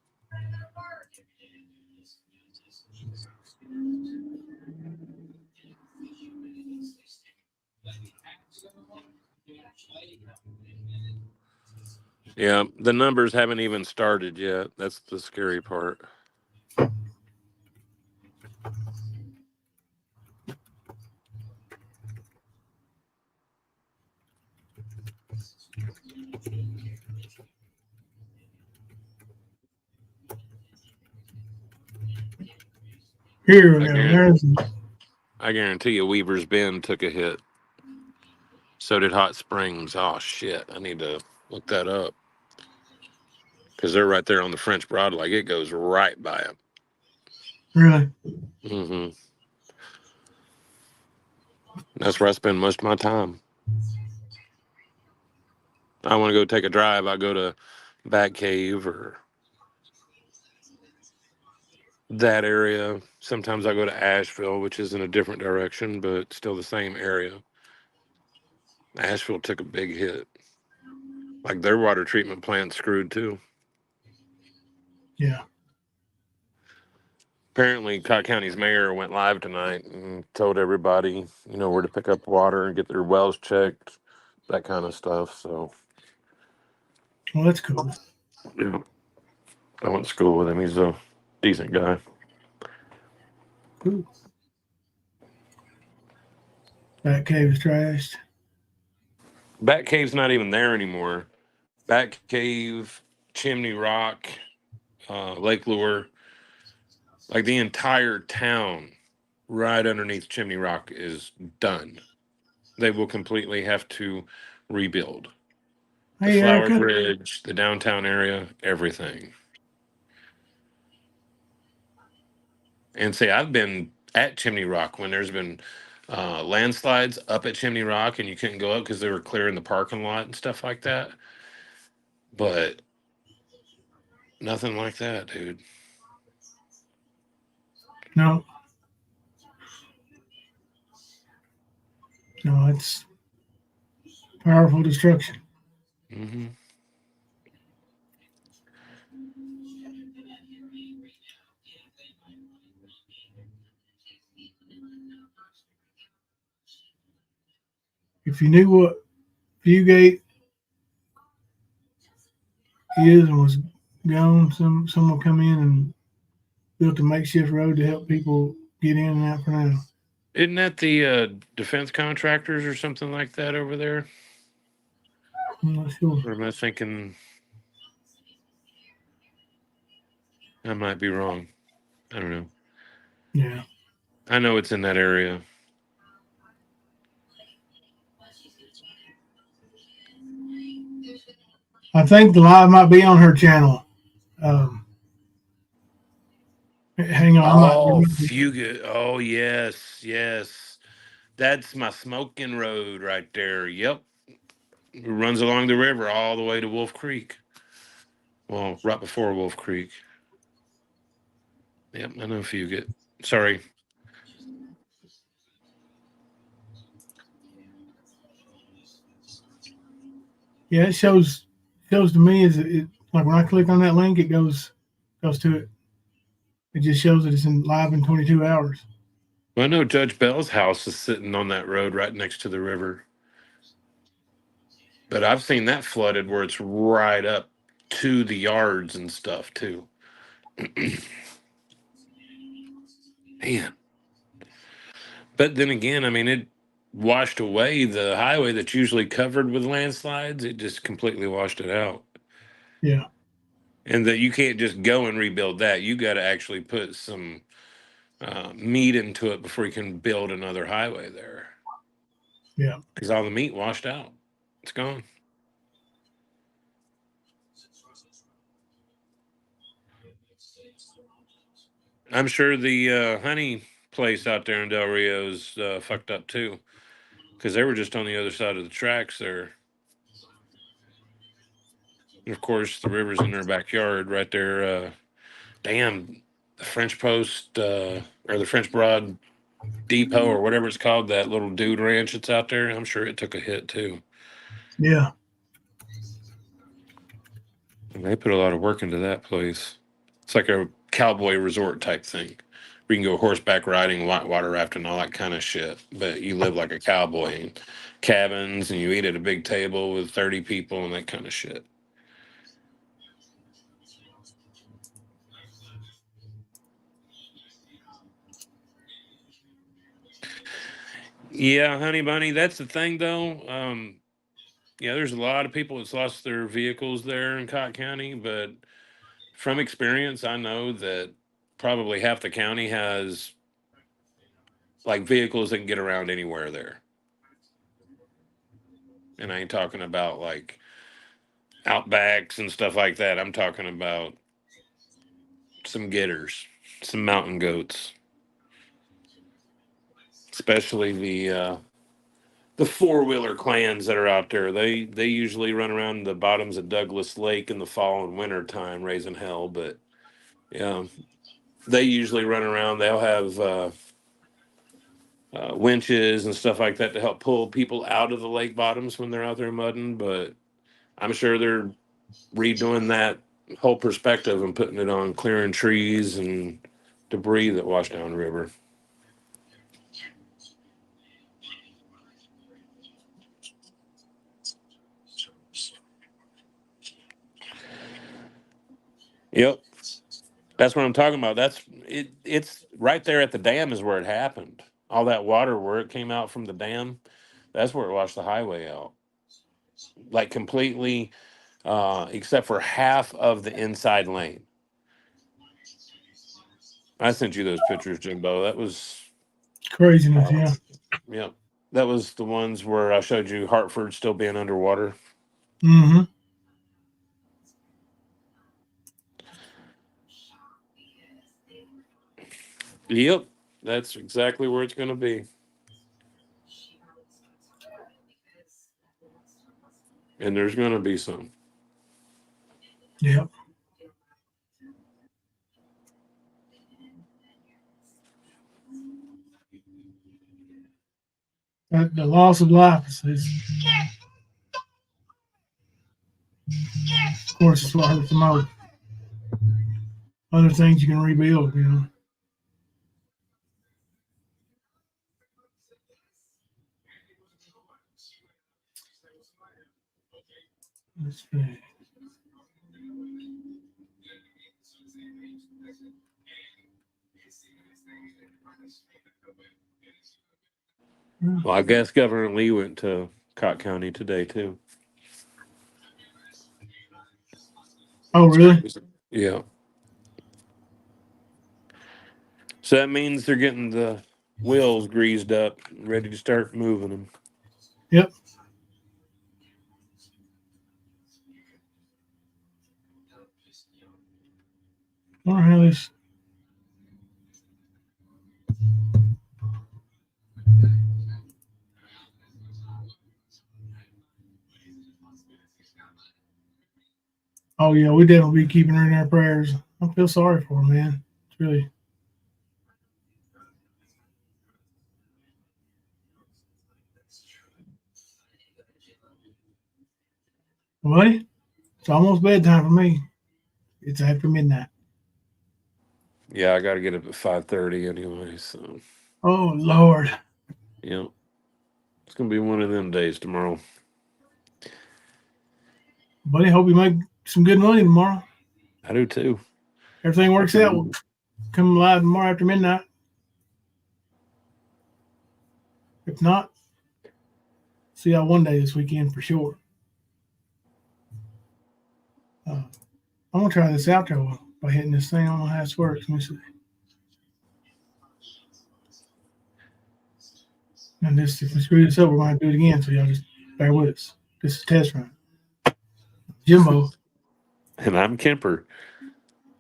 Yeah, the numbers haven't even started yet. That's the scary part. Here we go. I guarantee you Weaver's Bend took a hit. So did Hot Springs. Oh, shit. I need to look that up. Because they're right there on the French Broad. Like, it goes right by them. Really? Mm-hmm. That's where I spend most of my time. I want to go take a drive. I go to Batcave or that area. Sometimes I go to Asheville, which is in a different direction, but still the same area. Asheville took a big hit. Like, their water treatment plant screwed too. Yeah. Apparently, Cott County's mayor went live tonight and told everybody, you know, where to pick up water and get their wells checked, that kind of stuff. So, Well, that's cool. yeah, I went to school with him. He's a decent guy. Cool. That cave is trashed. Batcave's not even there anymore. Batcave, Chimney Rock, Lake Lure, like the entire town right underneath Chimney Rock is done. They will completely have to rebuild. The Hey, Flower Erica. Bridge, the downtown area, everything. And see, I've been at Chimney Rock when there's been landslides up at Chimney Rock and you couldn't go up because they were clearing the parking lot and stuff like that. But nothing like that, dude. No. No, it's powerful destruction. Mm-hmm. If you knew what Viewgate is and was gone, someone come in and built a makeshift road to help people get in and out for now. Isn't that the defense contractors or something like that over there? I'm not sure. Or am I thinking? I might be wrong. I don't know. Yeah. I know it's in that area. I think the live might be on her channel. Hang on. Oh, Fugit. Oh, yes, yes. That's my smoking road right there. Yep. It runs along the river all the way to Wolf Creek. Well, right before Wolf Creek. Yep, I know Fugit. Sorry. Yeah, it shows to me is it like when I click on that link, it goes to it. It just shows that it's in live in 22 hours. Well, I know Judge Bell's house is sitting on that road right next to the river. But I've seen that flooded where it's right up to the yards and stuff too. Man. But then again, I mean, it washed away the highway that's usually covered with landslides. It just completely washed it out. Yeah. And that you can't just go and rebuild that. You got to actually put some meat into it before you can build another highway there. Yeah. Because all the meat washed out. It's gone. I'm sure the honey place out there in Del Rio's fucked up too. Because they were just on the other side of the tracks there. And of course, the river's in their backyard right there. Damn, the French Post or the French Broad Depot or whatever it's called, that little dude ranch that's out there. I'm sure it took a hit too. Yeah. And they put a lot of work into that place. It's like a cowboy resort type thing. We can go horseback riding, water rafting, all that kind of shit. But you live like a cowboy in cabins and you eat at a big table with 30 people and that kind of shit. Yeah, honey bunny, that's the thing though. Yeah, there's a lot of people that's lost their vehicles there in Cott County, but from experience, I know that probably half the county has like vehicles that can get around anywhere there. And I ain't talking about like outbacks and stuff like that. I'm talking about some getters, some mountain goats, especially the four-wheeler clans that are out there. They usually run around the bottoms of Douglas Lake in the fall and winter time raising hell, but yeah, they usually run around. They'll have winches and stuff like that to help pull people out of the lake bottoms when they're out there mudding. But I'm sure they're redoing that whole perspective and putting it on clearing trees and debris that wash down the river. Yep. That's what I'm talking about. That's it. It's right there at the dam is where it happened. All that water where it came out from the dam, that's where it washed the highway out, like completely, except for half of the inside lane. I sent you those pictures, Jimbo. That was Craziness. Yeah. Yep. That was the ones where I showed you Hartford still being underwater. Mm-hmm. Yep. That's exactly where it's going to be. And there's going to be some. Yep. The loss of life is of course, it's what hurts the most. Other things you can rebuild, you know. Let's see. Well, I guess Governor Lee went to Cott County today, too. Oh, really? Yeah. So that means they're getting the wheels greased up, ready to start moving them. Yep. Wonder how this. Oh yeah, we definitely be keeping her in our prayers. I feel sorry for her, man. It's really. Buddy, it's almost bedtime for me. It's after midnight. Yeah, I got to get up at 5:30 anyway. So. Oh Lord. Yeah. It's gonna be one of them days tomorrow. Buddy, hope you make some good money tomorrow. I do too. Everything works out. We'll come live tomorrow after midnight. If not, see y'all one day this weekend for sure. I'm gonna try this outro by hitting this thing. I don't know how this works. Let me see. And this, if we screw this up, we're gonna do it again. So y'all just bear with us. This is a test run. Jimbo, And I'm Kemper.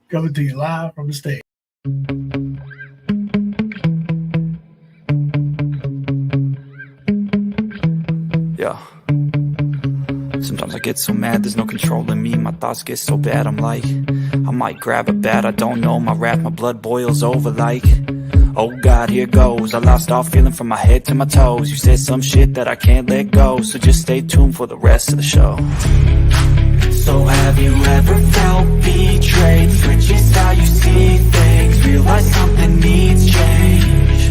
coming to you live from the stage. Yeah. Sometimes I get so mad, there's no controlling me. My thoughts get so bad, I'm like, I might grab a bat, I don't know. My wrath, my blood boils over like, oh God, here goes. I lost all feeling from my head to my toes. You said some shit that I can't let go, so just stay tuned for the rest of the show. So have you ever felt betrayed? Switches how you see things, realize something needs change.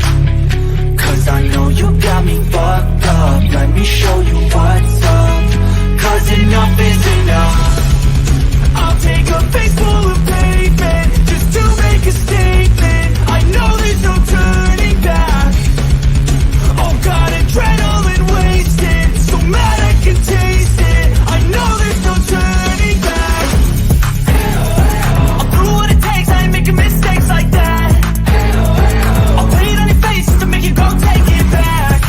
Cause I know you got me fucked up, let me show you what's up. Cause enough is enough. I'll take a face full of pavement just to make a statement. I know there's no turning back. Oh God, adrenaline wasted, so mad I can taste it. I know there's no turning back. I'll do what it takes, I ain't making mistakes like that. I'll put it on your face just to make you go take it back.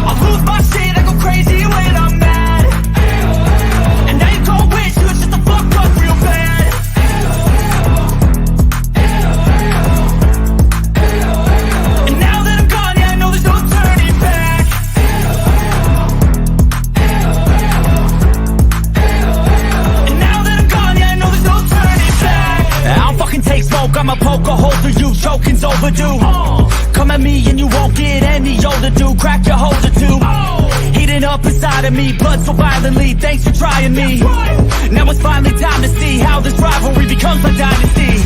I'll lose my shit, I go crazy when I'm mad. And now you gon' wish you was just a fuck up real bad. And now that I'm gone, yeah, I know there's no turning back. And now that I'm gone, yeah, I know there's no turning back. I don't fucking take smoke, I'ma poke a hole through you, choking's overdue. Come at me and you won't get any older, dude. Crack your holder too. Heating up inside of me, blood so violently. Thanks for trying me. Now it's finally time to see how this rivalry becomes a dynasty.